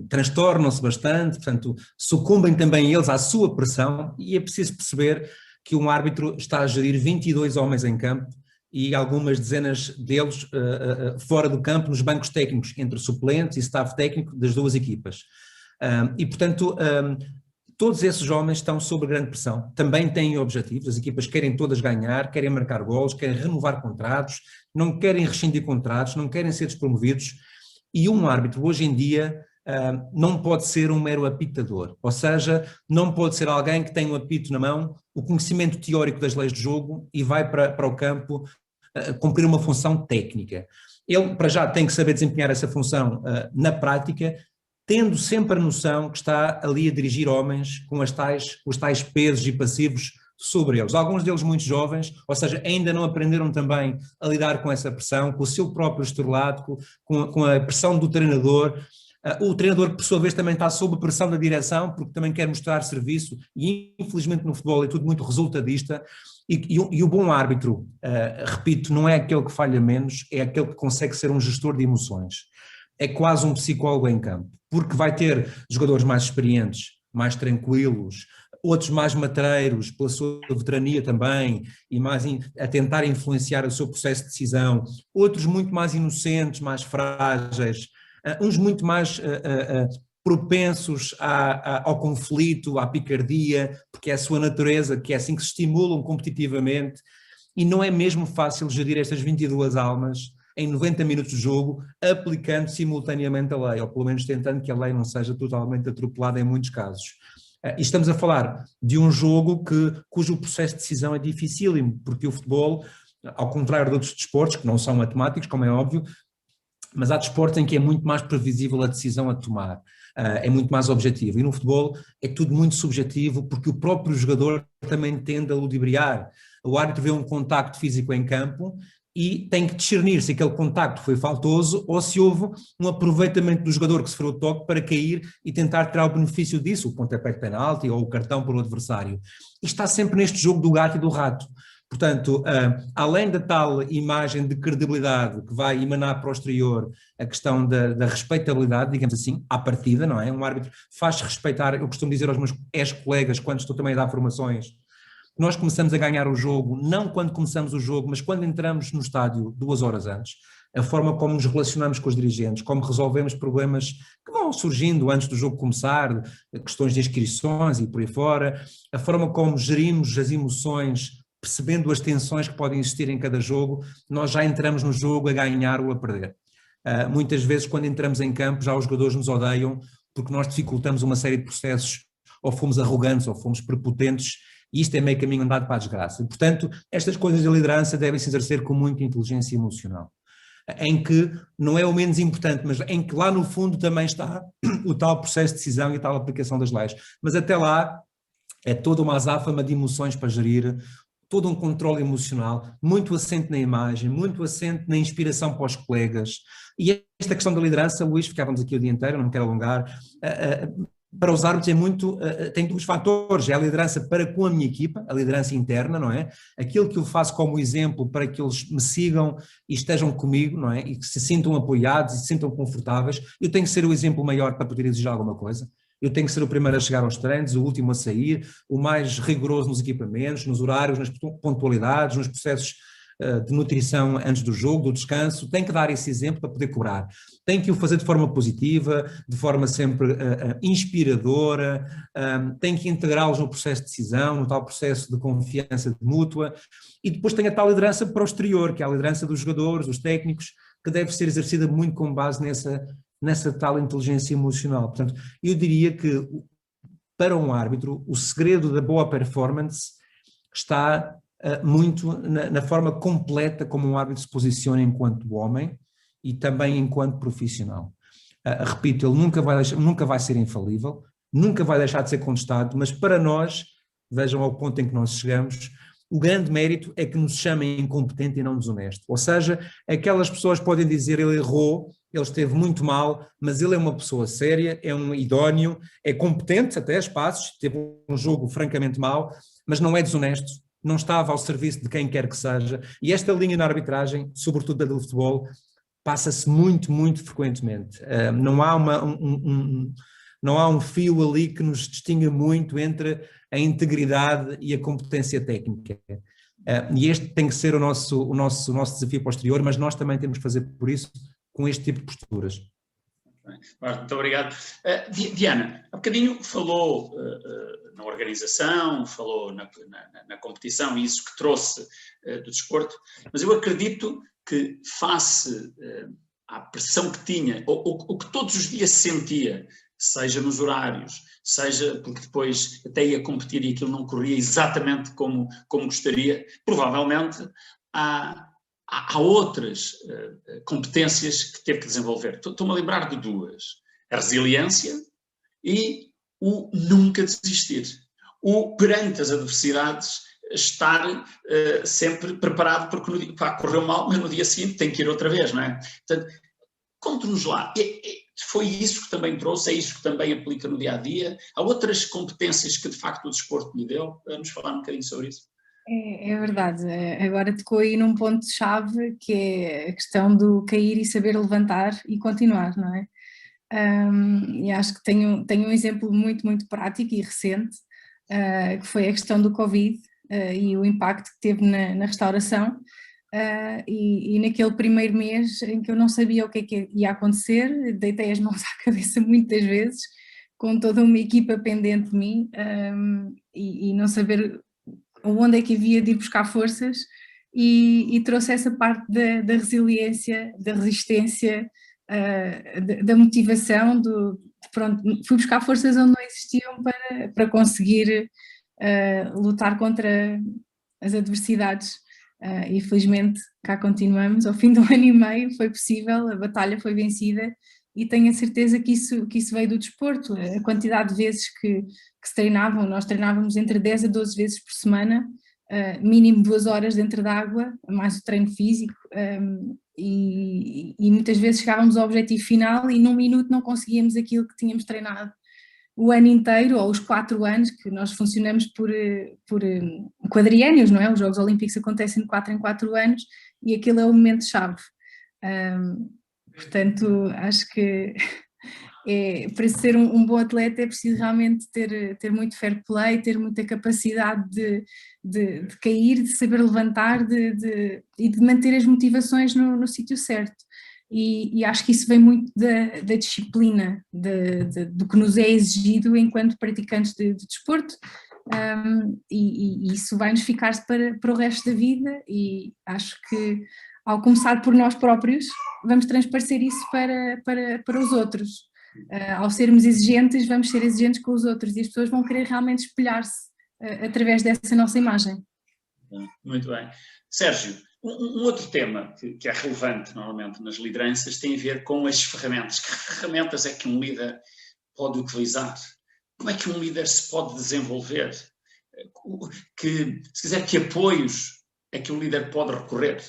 transtornam-se bastante, portanto sucumbem também eles à sua pressão, e é preciso perceber que um árbitro está a gerir 22 homens em campo e algumas dezenas deles fora do campo, nos bancos técnicos, entre suplentes e staff técnico das duas equipas. E portanto todos esses homens estão sob grande pressão, também têm objetivos, as equipas querem todas ganhar, querem marcar golos, querem renovar contratos, não querem rescindir contratos, não querem ser despromovidos, e um árbitro hoje em dia não pode ser um mero apitador, ou seja, não pode ser alguém que tem um apito na mão, o conhecimento teórico das leis de jogo e vai para o campo cumprir uma função técnica. Ele, para já, tem que saber desempenhar essa função na prática, tendo sempre a noção que está ali a dirigir homens com os tais pesos e passivos sobre eles. Alguns deles muito jovens, ou seja, ainda não aprenderam também a lidar com essa pressão, com o seu próprio estrelato, com a pressão do treinador. O treinador, por sua vez, também está sob a pressão da direção, porque também quer mostrar serviço, e infelizmente no futebol é tudo muito resultadista, e o bom árbitro, repito, não é aquele que falha menos, é aquele que consegue ser um gestor de emoções. É quase um psicólogo em campo, porque vai ter jogadores mais experientes, mais tranquilos, outros mais matreiros, pela sua veterania também, e mais a tentar influenciar o seu processo de decisão, outros muito mais inocentes, mais frágeis, uns muito mais propensos ao conflito, à picardia, porque é a sua natureza, que é assim que se estimulam competitivamente, e não é mesmo fácil gerir estas 22 almas em 90 minutos de jogo, aplicando simultaneamente a lei, ou pelo menos tentando que a lei não seja totalmente atropelada em muitos casos. E estamos a falar de um jogo cujo processo de decisão é dificílimo, porque o futebol, ao contrário de outros desportos, que não são matemáticos, como é óbvio, mas há desportos em que é muito mais previsível a decisão a tomar, é muito mais objetivo, e no futebol é tudo muito subjetivo, porque o próprio jogador também tende a ludibriar. O árbitro vê um contacto físico em campo e tem que discernir se aquele contacto foi faltoso ou se houve um aproveitamento do jogador que sofreu o toque para cair e tentar tirar o benefício disso, o pontapé de penalti ou o cartão para o adversário. E está sempre neste jogo do gato e do rato. Portanto, além da tal imagem de credibilidade que vai emanar para o exterior a questão da respeitabilidade, digamos assim, à partida, não é? Um árbitro faz-se respeitar, eu costumo dizer aos meus ex-colegas, quando estou também a dar formações, nós começamos a ganhar o jogo, não quando começamos o jogo, mas quando entramos no estádio 2 horas antes. A forma como nos relacionamos com os dirigentes, como resolvemos problemas que vão surgindo antes do jogo começar, questões de inscrições e por aí fora, a forma como gerimos as emoções, percebendo as tensões que podem existir em cada jogo, nós já entramos no jogo a ganhar ou a perder. Muitas vezes, quando entramos em campo, já os jogadores nos odeiam porque nós dificultamos uma série de processos, ou fomos arrogantes, ou fomos prepotentes, e isto é meio caminho andado para a desgraça. E, portanto, estas coisas da liderança devem se exercer com muita inteligência emocional, em que não é o menos importante, mas em que lá no fundo também está o tal processo de decisão e a tal aplicação das leis. Mas até lá é toda uma azáfama de emoções para gerir, todo um controle emocional, muito assente na imagem, muito assente na inspiração para os colegas. E esta questão da liderança, Luís, ficávamos aqui o dia inteiro, não me quero alongar, para os árbitros tem 2 fatores, é a liderança para com a minha equipa, a liderança interna, não é? Aquilo que eu faço como exemplo para que eles me sigam e estejam comigo, não é? E que se sintam apoiados e se sintam confortáveis. Eu tenho que ser o exemplo maior para poder exigir alguma coisa. Eu tenho que ser o primeiro a chegar aos treinos, o último a sair, o mais rigoroso nos equipamentos, nos horários, nas pontualidades, nos processos de nutrição antes do jogo, do descanso. Tenho que dar esse exemplo para poder cobrar. Tenho que o fazer de forma positiva, de forma sempre inspiradora, tenho que integrá-los no processo de decisão, no tal processo de confiança mútua, e depois tenho a tal liderança para o exterior, que é a liderança dos jogadores, dos técnicos, que deve ser exercida muito com base nessa tal inteligência emocional. Portanto, eu diria que para um árbitro o segredo da boa performance está muito na forma completa como um árbitro se posiciona enquanto homem e também enquanto profissional. Repito, ele nunca vai ser infalível, nunca vai deixar de ser contestado, mas para nós, vejam ao ponto em que nós chegamos, o grande mérito é que nos chamem incompetente e não desonesto. Ou seja, aquelas pessoas podem dizer ele errou, ele esteve muito mal, mas ele é uma pessoa séria, é um idóneo, é competente até a espaços, teve um jogo francamente mau, mas não é desonesto, não estava ao serviço de quem quer que seja. E esta linha na arbitragem, sobretudo da do futebol, passa-se muito, muito frequentemente. Não há um fio ali que nos distinga muito entre a integridade e a competência técnica. E este tem que ser o nosso desafio posterior, mas nós também temos que fazer por isso com este tipo de posturas. Muito obrigado. Diana, há bocadinho falou na organização, falou na competição e isso que trouxe do desporto, mas eu acredito que face à pressão que tinha, ou que todos os dias sentia, seja nos horários, seja porque depois até ia competir e aquilo não corria exatamente como gostaria, provavelmente há outras competências que teve que desenvolver. Estou-me a lembrar de 2. A resiliência e o nunca desistir. O, perante as adversidades, estar sempre preparado porque correu mal, mas no dia seguinte tem que ir outra vez, não é? Portanto, conte-nos lá. Foi isso que também trouxe, é isso que também aplica no dia-a-dia? Há outras competências que de facto o desporto lhe deu? Vamos falar um bocadinho sobre isso. É verdade, agora tocou aí num ponto-chave que é a questão do cair e saber levantar e continuar, não é? E acho que tenho um exemplo muito, muito prático e recente, que foi a questão do Covid e o impacto que teve na restauração, e naquele primeiro mês em que eu não sabia o que é que ia acontecer, deitei as mãos à cabeça muitas vezes, com toda uma equipa pendente de mim, e não saber onde é que havia de ir buscar forças, e trouxe essa parte da resiliência, da resistência, da motivação, pronto, fui buscar forças onde não existiam para conseguir lutar contra as adversidades, e felizmente cá continuamos, ao fim de 1 ano e meio foi possível, a batalha foi vencida, e tenho a certeza que isso veio do desporto, a quantidade de vezes que se treinavam, nós treinávamos entre 10 a 12 vezes por semana, mínimo 2 horas dentro da água, mais o treino físico, e muitas vezes chegávamos ao objetivo final e num minuto não conseguíamos aquilo que tínhamos treinado o ano inteiro, ou os 4 anos, que nós funcionamos por quadriênios, não é? Os Jogos Olímpicos acontecem de 4 em 4 anos e aquilo é o momento-chave. Portanto, acho que para ser um bom atleta é preciso realmente ter muito fair play, ter muita capacidade de cair, de saber levantar e de manter as motivações no sítio certo. E acho que isso vem muito da disciplina, do que nos é exigido enquanto praticantes de desporto, e isso vai-nos ficar para o resto da vida, e acho que ao começar por nós próprios vamos transparecer isso para os outros. Ao sermos exigentes, vamos ser exigentes com os outros e as pessoas vão querer realmente espelhar-se através dessa nossa imagem. Muito bem. Sérgio, um outro tema que é relevante normalmente nas lideranças tem a ver com as ferramentas. Que ferramentas é que um líder pode utilizar? Como é que um líder se pode desenvolver? se quiser, que apoios é que o líder pode recorrer?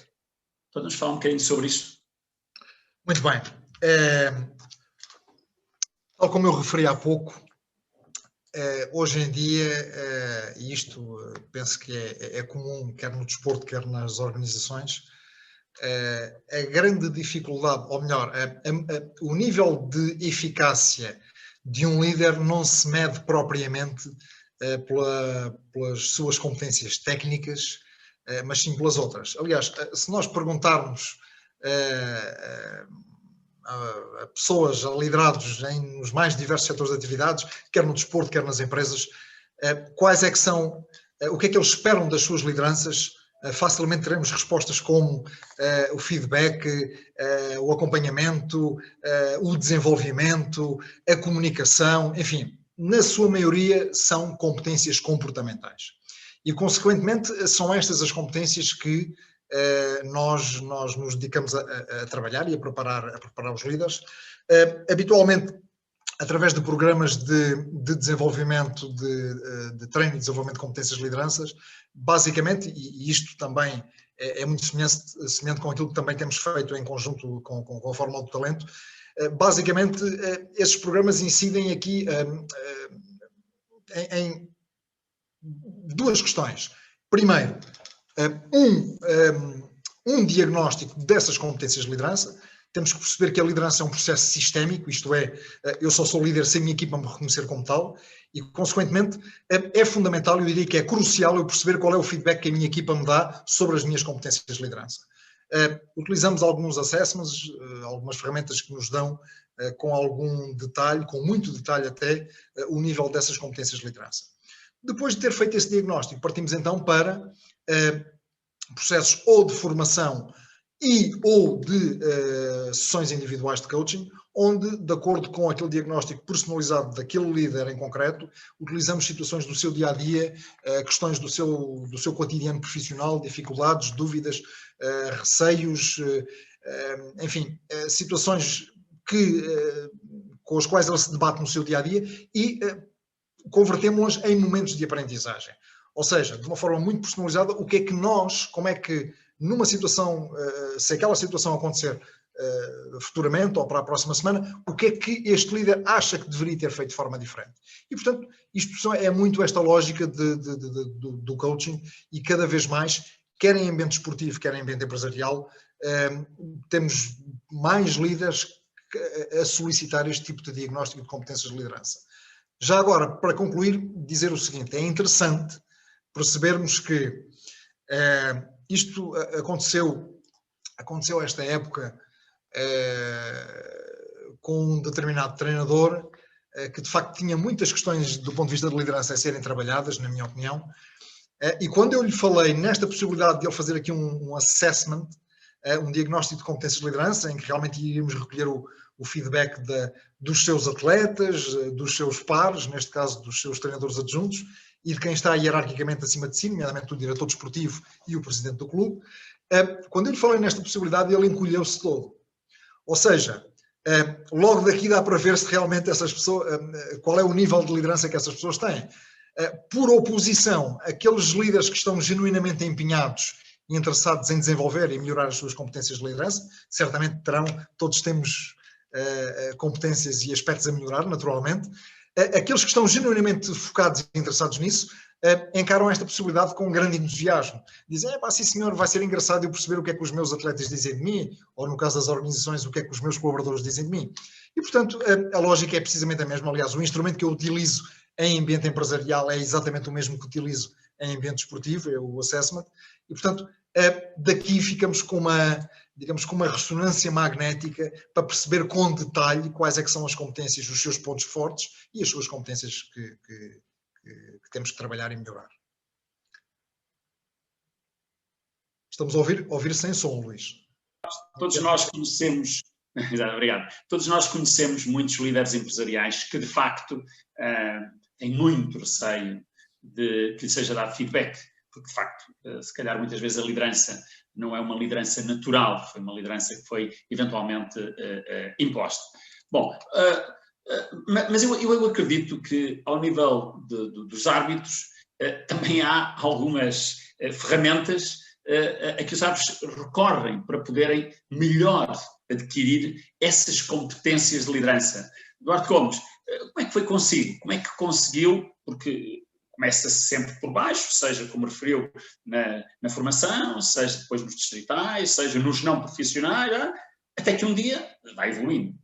Podemos falar um bocadinho sobre isso? Muito bem. Tal como eu referi há pouco, hoje em dia, e isto penso que é comum, quer no desporto, quer nas organizações, a grande dificuldade, ou melhor, o nível de eficácia de um líder não se mede propriamente pelas suas competências técnicas, mas sim pelas outras. Aliás, se nós perguntarmos a pessoas, a liderados nos mais diversos setores de atividades, quer no desporto, quer nas empresas, quais é que são, o que é que eles esperam das suas lideranças, facilmente teremos respostas como o feedback, o acompanhamento, o desenvolvimento, a comunicação, enfim, na sua maioria são competências comportamentais. E, consequentemente, são estas as competências que nós nos dedicamos a trabalhar e a preparar os líderes, habitualmente através de programas de desenvolvimento, de treino e desenvolvimento de competências de lideranças, basicamente, e isto também é muito semelhante com aquilo que também temos feito em conjunto com a Fórmula do Talento, basicamente esses programas incidem aqui em duas questões. Primeiro, um diagnóstico dessas competências de liderança. Temos que perceber que a liderança é um processo sistémico, isto é, eu só sou líder se a minha equipa me reconhecer como tal, e, consequentemente, é fundamental, eu diria que é crucial eu perceber qual é o feedback que a minha equipa me dá sobre as minhas competências de liderança. Utilizamos alguns assessments, algumas ferramentas que nos dão com algum detalhe, com muito detalhe até, o nível dessas competências de liderança. Depois de ter feito esse diagnóstico, partimos então para processos ou de formação ou de sessões individuais de coaching, onde, de acordo com aquele diagnóstico personalizado daquele líder em concreto, utilizamos situações do seu dia-a-dia, questões do seu cotidiano profissional, dificuldades, dúvidas, receios, enfim, situações com as quais ele se debate no seu dia-a-dia e convertemos-las em momentos de aprendizagem. Ou seja, de uma forma muito personalizada, o que é que nós, como é que numa situação, se aquela situação acontecer futuramente ou para a próxima semana, o que é que este líder acha que deveria ter feito de forma diferente. E, portanto, isto é muito esta lógica do coaching e cada vez mais, quer em ambiente esportivo, quer em ambiente empresarial, temos mais líderes a solicitar este tipo de diagnóstico de competências de liderança. Já agora, para concluir, dizer o seguinte, é interessante percebermos que isto aconteceu esta época com um determinado treinador que de facto tinha muitas questões do ponto de vista de liderança a serem trabalhadas, na minha opinião, e quando eu lhe falei nesta possibilidade de ele fazer aqui um assessment, um diagnóstico de competências de liderança, em que realmente iríamos recolher o feedback dos seus atletas, dos seus pares, neste caso dos seus treinadores adjuntos, e de quem está hierarquicamente acima de si, nomeadamente o diretor desportivo e o presidente do clube. Quando eu lhe falei nesta possibilidade, ele encolheu-se todo. Ou seja, logo daqui dá para ver se realmente essas pessoas, qual é o nível de liderança que essas pessoas têm. Por oposição, aqueles líderes que estão genuinamente empenhados e interessados em desenvolver e melhorar as suas competências de liderança, certamente terão, todos temos competências e aspectos a melhorar, naturalmente. Aqueles que estão genuinamente focados e interessados nisso, encaram esta possibilidade com um grande entusiasmo. Dizem, sim senhor, vai ser engraçado eu perceber o que é que os meus atletas dizem de mim, ou no caso das organizações, o que é que os meus colaboradores dizem de mim. E, portanto, a lógica é precisamente a mesma. Aliás, o instrumento que eu utilizo em ambiente empresarial é exatamente o mesmo que utilizo em ambiente esportivo, é o assessment. E, portanto, daqui ficamos com uma ressonância magnética para perceber com detalhe quais é que são as competências, os seus pontos fortes e as suas competências que temos que trabalhar e melhorar. Estamos a ouvir sem som, Luís. Todos nós conhecemos, obrigado, todos nós conhecemos muitos líderes empresariais que de facto têm muito receio de que lhe seja dado feedback, porque de facto, se calhar muitas vezes a liderança não é uma liderança natural, foi uma liderança que foi eventualmente imposta. Bom, mas eu acredito que ao nível dos árbitros também há algumas ferramentas a que os árbitros recorrem para poderem melhor adquirir essas competências de liderança. Eduardo Gomes, como é que foi consigo? Como é que conseguiu, porque começa-se sempre por baixo, seja como referiu na formação, seja depois nos distritais, seja nos não profissionais, até que um dia vai evoluindo.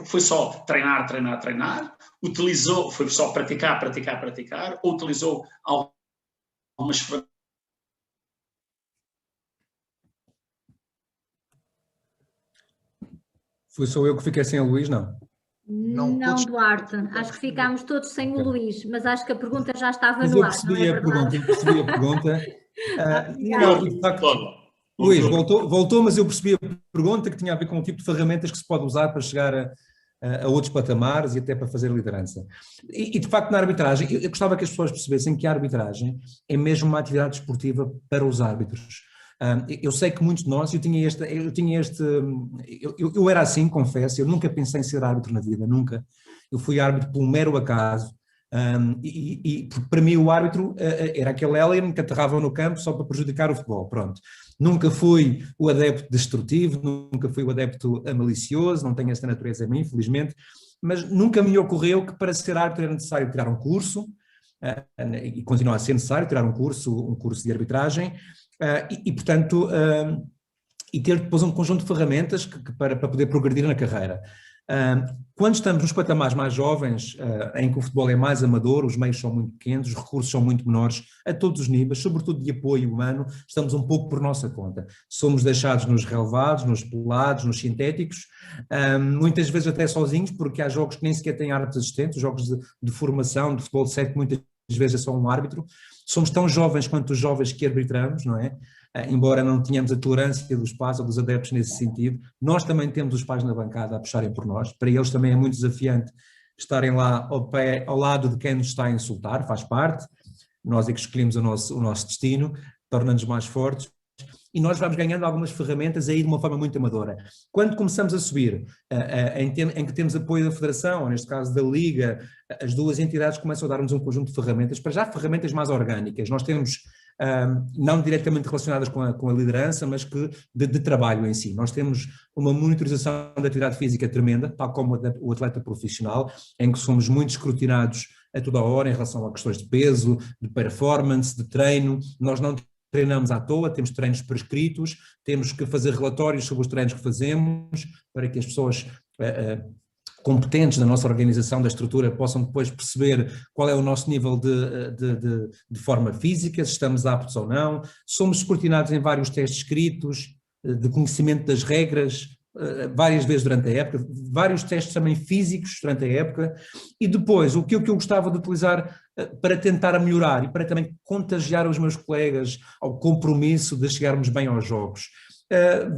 Foi só treinar, utilizou, foi só praticar, ou utilizou algumas ferramentas. Fui só eu que fiquei sem o Luís, não? Não, Duarte, acho que ficámos todos sem o Luís, mas acho que a pergunta já estava no ar, não é verdade? Eu percebi a pergunta. De facto, Luís, voltou, mas eu percebi a pergunta, que tinha a ver com o tipo de ferramentas que se pode usar para chegar a outros patamares e até para fazer liderança. E de facto, na arbitragem, eu gostava que as pessoas percebessem que a arbitragem é mesmo uma atividade desportiva para os árbitros. Eu sei que muitos de nós, eu era assim, confesso, eu nunca pensei em ser árbitro na vida, nunca. Eu fui árbitro por um mero acaso, e para mim o árbitro era aquele alien que aterrava no campo só para prejudicar o futebol, pronto. Nunca fui o adepto destrutivo, nunca fui o adepto malicioso, não tenho esta natureza em mim, infelizmente, mas nunca me ocorreu que para ser árbitro era necessário tirar um curso, e continua a ser necessário tirar um curso de arbitragem, portanto, e ter depois um conjunto de ferramentas para poder progredir na carreira. Quando estamos nos patamares mais jovens, em que o futebol é mais amador, os meios são muito pequenos, os recursos são muito menores, a todos os níveis, sobretudo de apoio humano, estamos um pouco por nossa conta. Somos deixados nos relevados, nos pelados, nos sintéticos, muitas vezes até sozinhos, porque há jogos que nem sequer têm árbitros assistentes, jogos de formação, de futebol de 7, muitas vezes é só um árbitro. Somos tão jovens quanto os jovens que arbitramos, não é? Embora não tenhamos a tolerância dos pais ou dos adeptos nesse sentido, nós também temos os pais na bancada a puxarem por nós. Para eles também é muito desafiante estarem lá ao lado de quem nos está a insultar, faz parte. Nós é que escolhemos o nosso destino, torna-nos mais fortes. E nós vamos ganhando algumas ferramentas aí de uma forma muito amadora. Quando começamos a subir, em que temos apoio da Federação, ou neste caso da Liga, as duas entidades começam a dar-nos um conjunto de ferramentas, para já ferramentas mais orgânicas. Nós temos, não diretamente relacionadas com a liderança, mas que de trabalho em si. Nós temos uma monitorização da atividade física tremenda, tal como o atleta profissional, em que somos muito escrutinados a toda a hora em relação a questões de peso, de performance, de treino. Nós não treinamos à toa, temos treinos prescritos, temos que fazer relatórios sobre os treinos que fazemos, para que as pessoas competentes da nossa organização, da estrutura, possam depois perceber qual é o nosso nível de forma física, se estamos aptos ou não. Somos escrutinados em vários testes escritos, de conhecimento das regras, várias vezes durante a época, vários testes também físicos durante a época, e depois o que eu gostava de utilizar para tentar melhorar e para também contagiar os meus colegas ao compromisso de chegarmos bem aos jogos.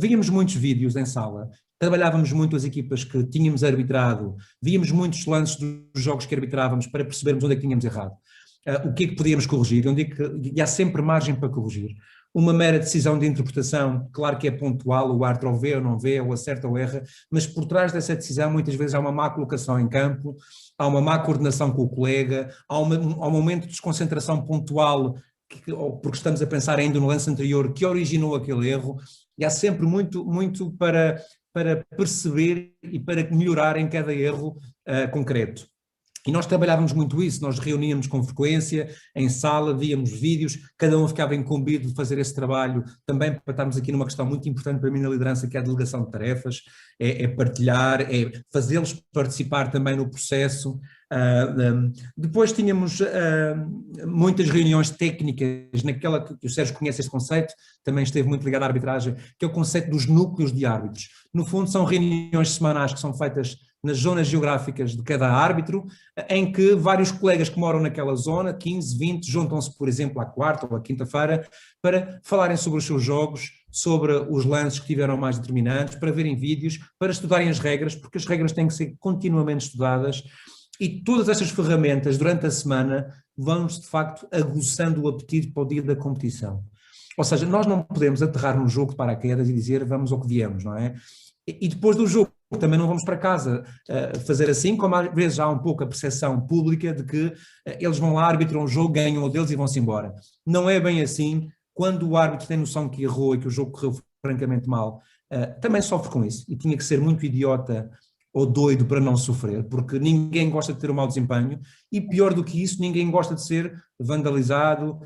Víamos muitos vídeos em sala, trabalhávamos muito as equipas que tínhamos arbitrado, víamos muitos lances dos jogos que arbitrávamos para percebermos onde é que tínhamos errado, o que é que podíamos corrigir, onde é que há sempre margem para corrigir. Uma mera decisão de interpretação, claro que é pontual, o árbitro ou vê ou não vê, ou acerta ou erra, mas por trás dessa decisão muitas vezes há uma má colocação em campo, há uma má coordenação com o colega, há um momento de desconcentração pontual, porque estamos a pensar ainda no lance anterior, que originou aquele erro, e há sempre muito para perceber e para melhorar em cada erro concreto. E nós trabalhávamos muito isso, nós reuníamos com frequência, em sala, víamos vídeos, cada um ficava incumbido de fazer esse trabalho, também para estarmos aqui numa questão muito importante para mim na liderança, que é a delegação de tarefas, é partilhar, é fazê-los participar também no processo. Depois tínhamos muitas reuniões técnicas, naquela que o Sérgio conhece este conceito, também esteve muito ligado à arbitragem, que é o conceito dos núcleos de árbitros. No fundo são reuniões semanais que são feitas nas zonas geográficas de cada árbitro, em que vários colegas que moram naquela zona, 15, 20, juntam-se, por exemplo, à quarta ou à quinta-feira, para falarem sobre os seus jogos, sobre os lances que tiveram mais determinantes, para verem vídeos, para estudarem as regras, porque as regras têm que ser continuamente estudadas, e todas estas ferramentas, durante a semana, vão-nos, de facto, aguçando o apetite para o dia da competição. Ou seja, nós não podemos aterrar num jogo de paraquedas e dizer vamos ao que viemos, não é? E depois do jogo também não vamos para casa fazer assim, como às vezes há um pouco a percepção pública de que eles vão lá, arbitram o jogo, ganham o deles e vão-se embora. Não é bem assim. Quando o árbitro tem noção que errou e que o jogo correu francamente mal, também sofre com isso, e tinha que ser muito idiota ou doido para não sofrer, porque ninguém gosta de ter um mau desempenho, e pior do que isso, ninguém gosta de ser vandalizado,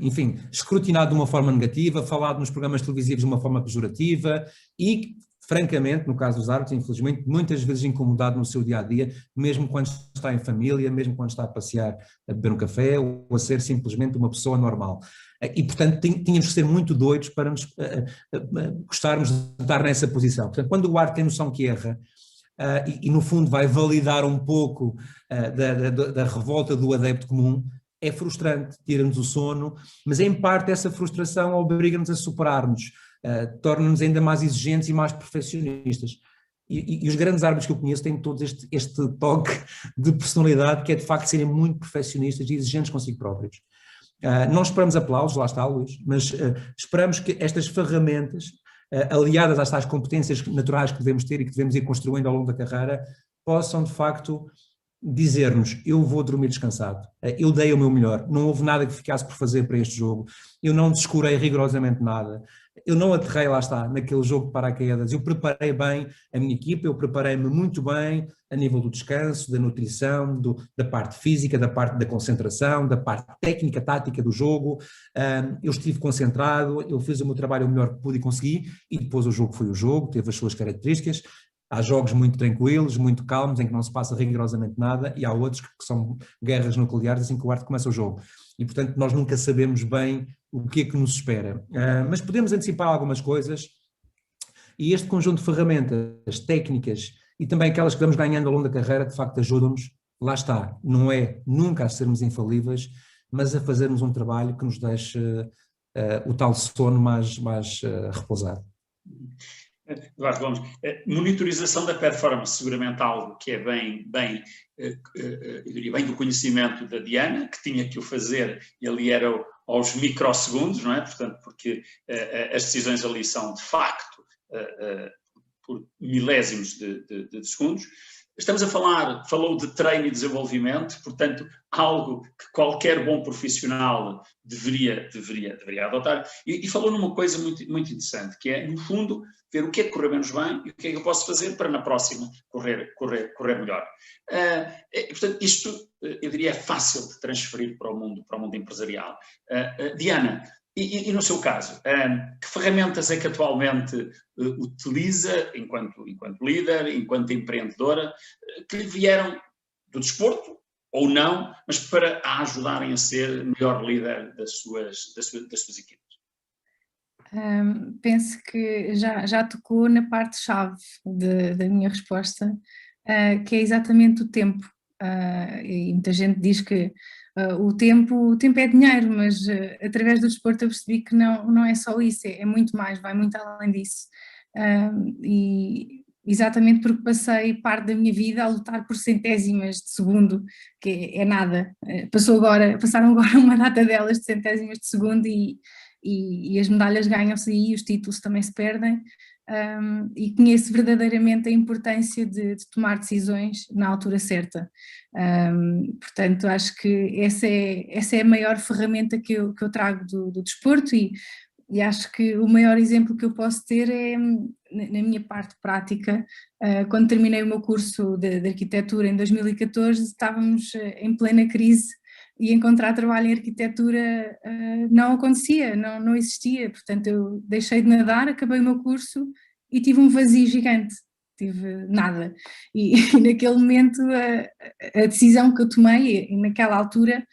enfim, escrutinado de uma forma negativa, falado nos programas televisivos de uma forma pejorativa e, francamente, no caso dos árbitros, infelizmente, muitas vezes incomodado no seu dia-a-dia, mesmo quando está em família, mesmo quando está a passear, a beber um café ou a ser simplesmente uma pessoa normal. E, portanto, tínhamos que ser muito doidos para nos gostarmos de estar nessa posição. Portanto, quando o árbitro tem noção que erra, e no fundo vai validar um pouco da revolta do adepto comum, é frustrante, tira-nos o sono, mas em parte essa frustração obriga-nos a superar-nos, torna-nos ainda mais exigentes e mais perfeccionistas. E os grandes árbitros que eu conheço têm todos este toque de personalidade, que é de facto serem muito perfeccionistas e exigentes consigo próprios. Não esperamos aplausos, lá está, Luís, mas esperamos que estas ferramentas, aliadas às tais competências naturais que devemos ter e que devemos ir construindo ao longo da carreira, possam de facto dizer-nos: eu vou dormir descansado, eu dei o meu melhor, não houve nada que ficasse por fazer para este jogo, eu não descurei rigorosamente nada, eu não aterrei, lá está, naquele jogo de paraquedas, eu preparei bem a minha equipa, eu preparei-me muito bem a nível do descanso, da nutrição, da parte física, da parte da concentração, da parte técnica, tática do jogo, eu estive concentrado, eu fiz o meu trabalho o melhor que pude e consegui, e depois o jogo foi o jogo, teve as suas características. Há jogos muito tranquilos, muito calmos, em que não se passa rigorosamente nada, e há outros que são guerras nucleares assim que o árbitro começa o jogo. E, portanto, nós nunca sabemos bem o que é que nos espera. Mas podemos antecipar algumas coisas, e este conjunto de ferramentas técnicas e também aquelas que vamos ganhando ao longo da carreira, de facto ajudam-nos, lá está, não é nunca a sermos infalíveis, mas a fazermos um trabalho que nos deixe o tal sono mais repousado. Eduardo Gomes, monitorização da performance, seguramente algo que é eu diria bem do conhecimento da Diana, que tinha que o fazer, e ali era aos microsegundos, não é? Portanto, porque as decisões ali são de facto por milésimos de segundos. Estamos a falou de treino e desenvolvimento, portanto, algo que qualquer bom profissional deveria adotar. E falou numa coisa muito, muito interessante, que é, no fundo, ver o que é que correu menos bem e o que é que eu posso fazer para na próxima correr melhor. Portanto, isto, eu diria, é fácil de transferir para o mundo empresarial. Diana, e no seu caso, que ferramentas é que atualmente utiliza enquanto líder, enquanto empreendedora, que lhe vieram do desporto ou não, mas para a ajudarem a ser melhor líder das suas equipes? Penso que já tocou na parte-chave da minha resposta, que é exatamente o tempo. E muita gente diz que o tempo é dinheiro, mas através do desporto eu percebi que não é só isso, é muito mais, vai muito além disso. E exatamente porque passei parte da minha vida a lutar por centésimas de segundo, que é nada. Passaram agora uma data delas de centésimas de segundo e as medalhas ganham-se aí, os títulos também se perdem. E conheço verdadeiramente a importância de tomar decisões na altura certa. Portanto, acho que essa é a maior ferramenta que eu trago do desporto e acho que o maior exemplo que eu posso ter é na minha parte prática. Quando terminei o meu curso de arquitetura em 2014, estávamos em plena crise e encontrar trabalho em arquitetura não acontecia, não existia. Portanto, eu deixei de nadar, acabei o meu curso e tive um vazio gigante, tive nada. E naquele momento a decisão que eu tomei naquela altura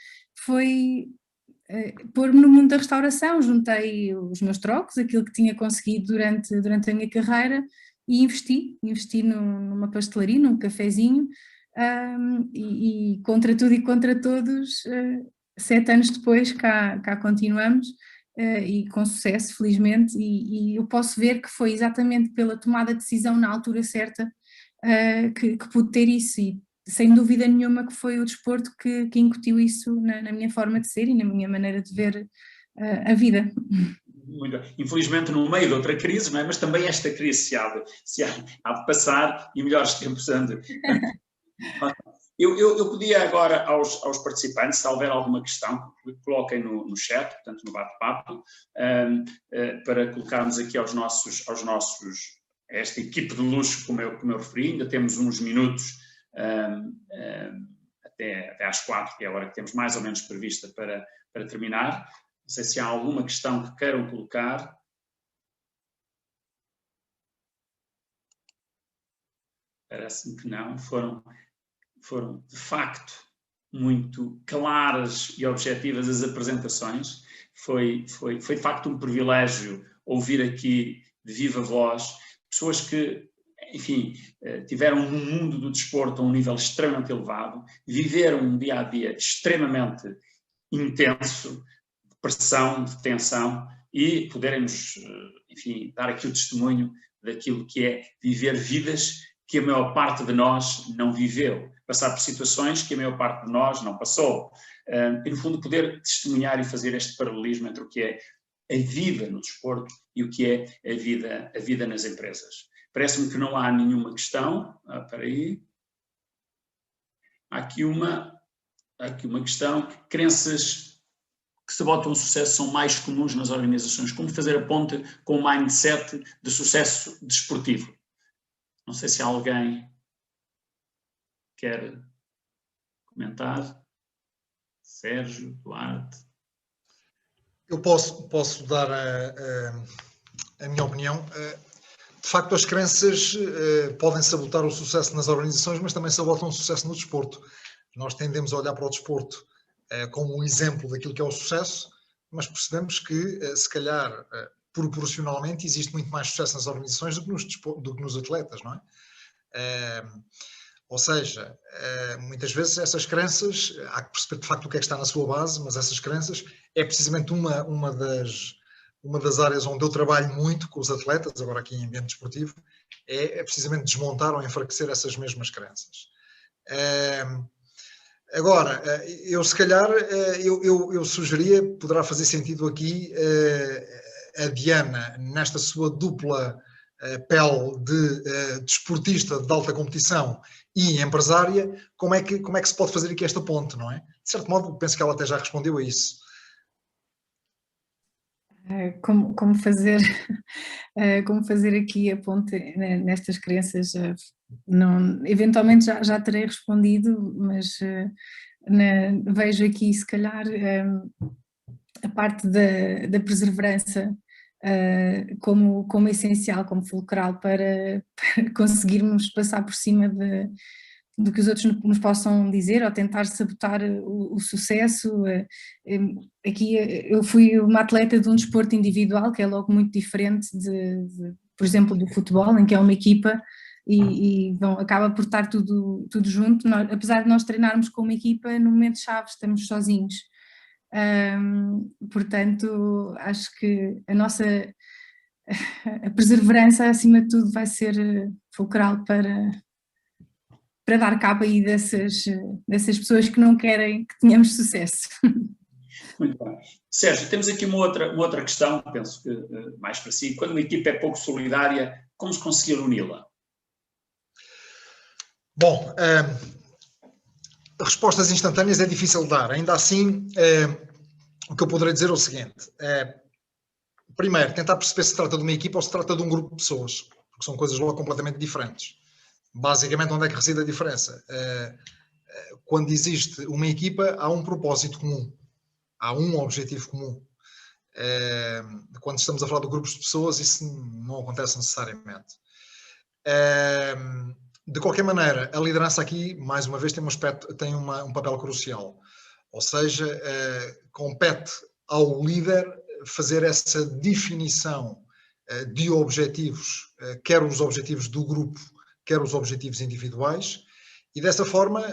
foi pôr-me no mundo da restauração. Juntei os meus trocos, aquilo que tinha conseguido durante a minha carreira, e investi numa pastelaria, num cafezinho, e contra tudo e contra todos, 7 anos depois cá continuamos, e com sucesso, felizmente, e eu posso ver que foi exatamente pela tomada de decisão na altura certa que pude ter isso, e sem dúvida nenhuma que foi o desporto que incutiu isso na minha forma de ser e na minha maneira de ver a vida. infelizmente no meio de outra crise, não é? Mas também esta crise se há de passar e melhores tempos ande. Eu pedia agora aos participantes, se houver alguma questão, coloquem no chat, portanto no bate-papo, para colocarmos aqui aos nossos esta equipe de luxo, como eu referi. Ainda temos uns minutos até às 4, que é a hora que temos mais ou menos prevista para terminar. Não sei se há alguma questão que queiram colocar. Parece-me que não. Foram, de facto, muito claras e objetivas as apresentações. Foi de facto um privilégio ouvir aqui de viva voz pessoas que, enfim, tiveram um mundo do desporto a um nível extremamente elevado, viveram um dia-a-dia extremamente intenso, de pressão, de tensão, e poderem-nos, enfim, dar aqui o testemunho daquilo que é viver vidas que a maior parte de nós não viveu, passar por situações que a maior parte de nós não passou. E, no fundo, poder testemunhar e fazer este paralelismo entre o que é a vida no desporto e o que é a vida nas empresas. Parece-me que não há nenhuma questão. Espera aí. Há aqui uma questão. Crenças que sabotam o sucesso são mais comuns nas organizações. Como fazer a ponte com o mindset de sucesso desportivo? Não sei se alguém quer comentar. Sérgio, Duarte. Eu posso dar a minha opinião. De facto, as crenças podem sabotar o sucesso nas organizações, mas também sabotam o sucesso no desporto. Nós tendemos a olhar para o desporto como um exemplo daquilo que é o sucesso, mas percebemos que, se calhar, proporcionalmente, existe muito mais sucesso nas organizações do que nos atletas, não é? Ou seja, muitas vezes essas crenças, há que perceber de facto o que é que está na sua base, mas essas crenças é precisamente uma das áreas onde eu trabalho muito com os atletas, agora aqui em ambiente desportivo, é precisamente desmontar ou enfraquecer essas mesmas crenças. Agora, eu se calhar, eu sugeria, poderá fazer sentido aqui, a Diana, nesta sua dupla pele de desportista de alta competição e empresária, como é que se pode fazer aqui esta ponte, não é? De certo modo, penso que ela até já respondeu a isso. Como fazer aqui a ponte nestas crenças, não, eventualmente já terei respondido, mas vejo aqui se calhar a parte da perseverança como essencial, como fulcral para conseguirmos passar por cima do que os outros nos possam dizer ou tentar sabotar o sucesso. Aqui eu fui uma atleta de um desporto individual que é logo muito diferente por exemplo, do futebol, em que é uma equipa e acaba por estar tudo junto. Apesar de nós treinarmos com uma equipa, no momento-chave estamos sozinhos. Portanto, acho que a perseverança, acima de tudo, vai ser fulcral para dar cabo aí dessas pessoas que não querem que tenhamos sucesso. Muito bem. Sérgio, temos aqui uma outra questão, penso que mais para si. Quando uma equipa é pouco solidária, como se conseguir uni-la? Bom, respostas instantâneas é difícil de dar. Ainda assim, o que eu poderei dizer é o seguinte. Primeiro, tentar perceber se trata de uma equipa ou se trata de um grupo de pessoas, porque são coisas logo completamente diferentes. Basicamente, onde é que reside a diferença? Quando existe uma equipa, há um propósito comum, há um objetivo comum. Quando estamos a falar de grupos de pessoas, isso não acontece necessariamente. De qualquer maneira, a liderança aqui, mais uma vez, tem um papel crucial. Ou seja, compete ao líder fazer essa definição de objetivos, quer os objetivos do grupo, quer os objetivos individuais, e dessa forma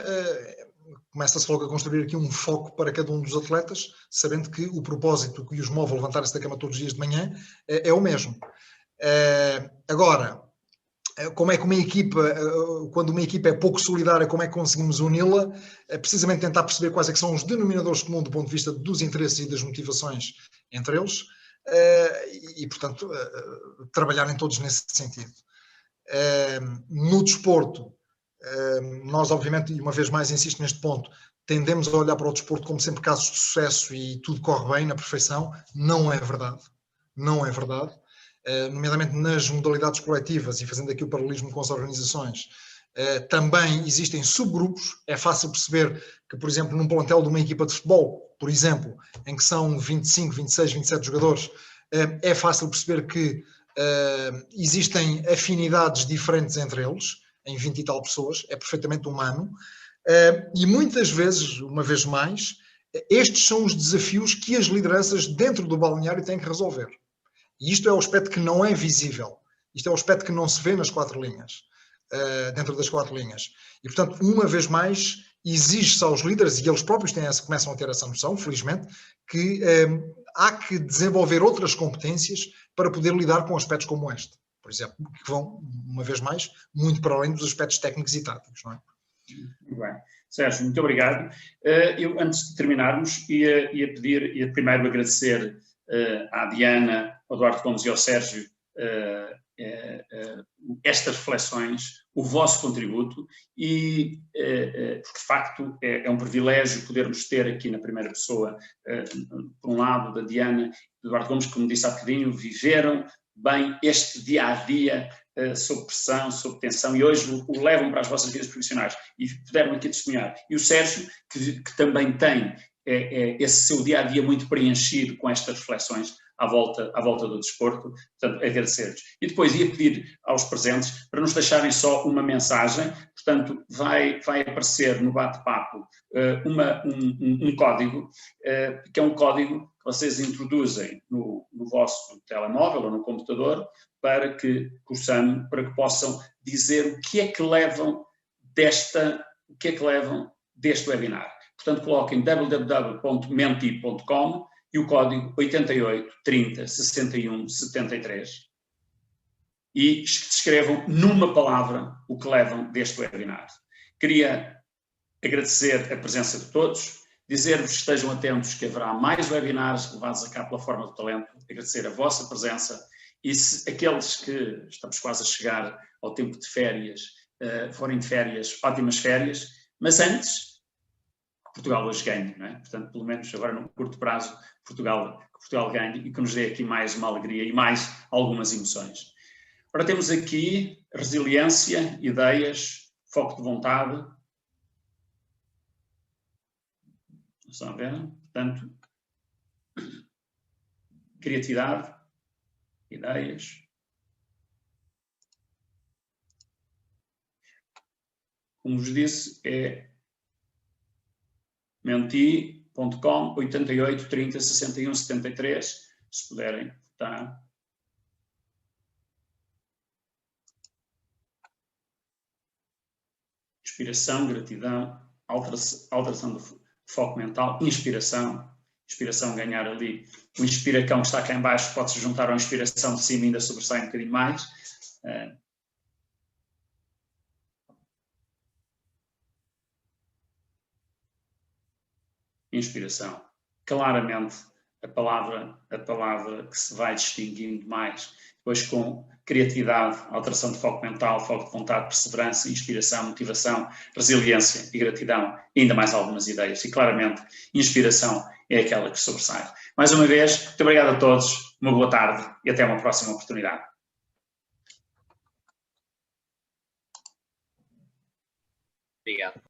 começa-se logo a construir aqui um foco para cada um dos atletas, sabendo que o propósito que os move a levantar-se da cama todos os dias de manhã é o mesmo. Agora, como é que uma equipa, quando uma equipa é pouco solidária, como é que conseguimos uni-la? Precisamente tentar perceber quais é que são os denominadores comuns do ponto de vista dos interesses e das motivações entre eles. e portanto, trabalharem todos nesse sentido. No desporto, nós obviamente, e uma vez mais insisto neste ponto, tendemos a olhar para o desporto como sempre casos de sucesso e tudo corre bem, na perfeição. Não é verdade. Não é verdade. Nomeadamente nas modalidades coletivas, e fazendo aqui o paralelismo com as organizações, também existem subgrupos. É fácil perceber que, por exemplo, num plantel de uma equipa de futebol, por exemplo, em que são 25, 26, 27 jogadores, é fácil perceber que existem afinidades diferentes entre eles, em 20 e tal pessoas, é perfeitamente humano. E muitas vezes, uma vez mais, estes são os desafios que as lideranças dentro do balneário têm que resolver. E isto é o aspecto que não é visível. Isto é o aspecto que não se vê nas 4 linhas, dentro das 4 linhas. E, portanto, uma vez mais, exige-se aos líderes, e eles próprios começam a ter essa noção, felizmente, que há que desenvolver outras competências para poder lidar com aspectos como este, por exemplo, que vão, uma vez mais, muito para além dos aspectos técnicos e táticos, não é? Muito bem. Sérgio, muito obrigado. Eu, antes de terminarmos, ia primeiro agradecer à Diana, ao Duarte Gomes e ao Sérgio estas reflexões, o vosso contributo, e porque de facto é um privilégio podermos ter aqui na primeira pessoa, por um lado, da Diana e do Duarte Gomes, que, como disse há bocadinho, viveram bem este dia-a-dia sob pressão, sob tensão, e hoje o levam para as vossas vidas profissionais e puderam aqui testemunhar. E o Sérgio, que também tem esse seu dia-a-dia muito preenchido com estas reflexões à volta do desporto, portanto, agradecer-lhes. E depois ia pedir aos presentes para nos deixarem só uma mensagem, portanto, vai aparecer no bate-papo um código, que é um código que vocês introduzem no vosso telemóvel ou no computador, para que possam dizer o que é que levam deste webinar. Portanto, coloquem www.menti.com e o código 88 30 61 73 e escrevam numa palavra o que levam deste webinar. Queria agradecer a presença de todos, dizer-vos que estejam atentos que haverá mais webinars levados a cabo pela Forma do Talento, agradecer a vossa presença, e se aqueles que estamos quase a chegar ao tempo de férias, forem de férias, ótimas férias, mas antes, Portugal hoje ganhe, não é? Portanto, pelo menos agora no curto prazo, que Portugal ganhe e que nos dê aqui mais uma alegria e mais algumas emoções. Ora, temos aqui resiliência, ideias, foco de vontade. Estão a ver? Portanto, criatividade, ideias. Como vos disse, é menti.com 88 30 61 73, se puderem votar. Inspiração, gratidão, alteração do foco mental, inspiração ganhar ali, o inspiracão que está cá em baixo pode-se juntar à inspiração de cima e ainda sobressai um bocadinho mais. Inspiração. Claramente a palavra que se vai distinguindo mais, depois com criatividade, alteração de foco mental, foco de vontade, perseverança, inspiração, motivação, resiliência e gratidão, e ainda mais algumas ideias. E claramente, inspiração é aquela que sobressai. Mais uma vez, muito obrigado a todos, uma boa tarde e até uma próxima oportunidade. Obrigado.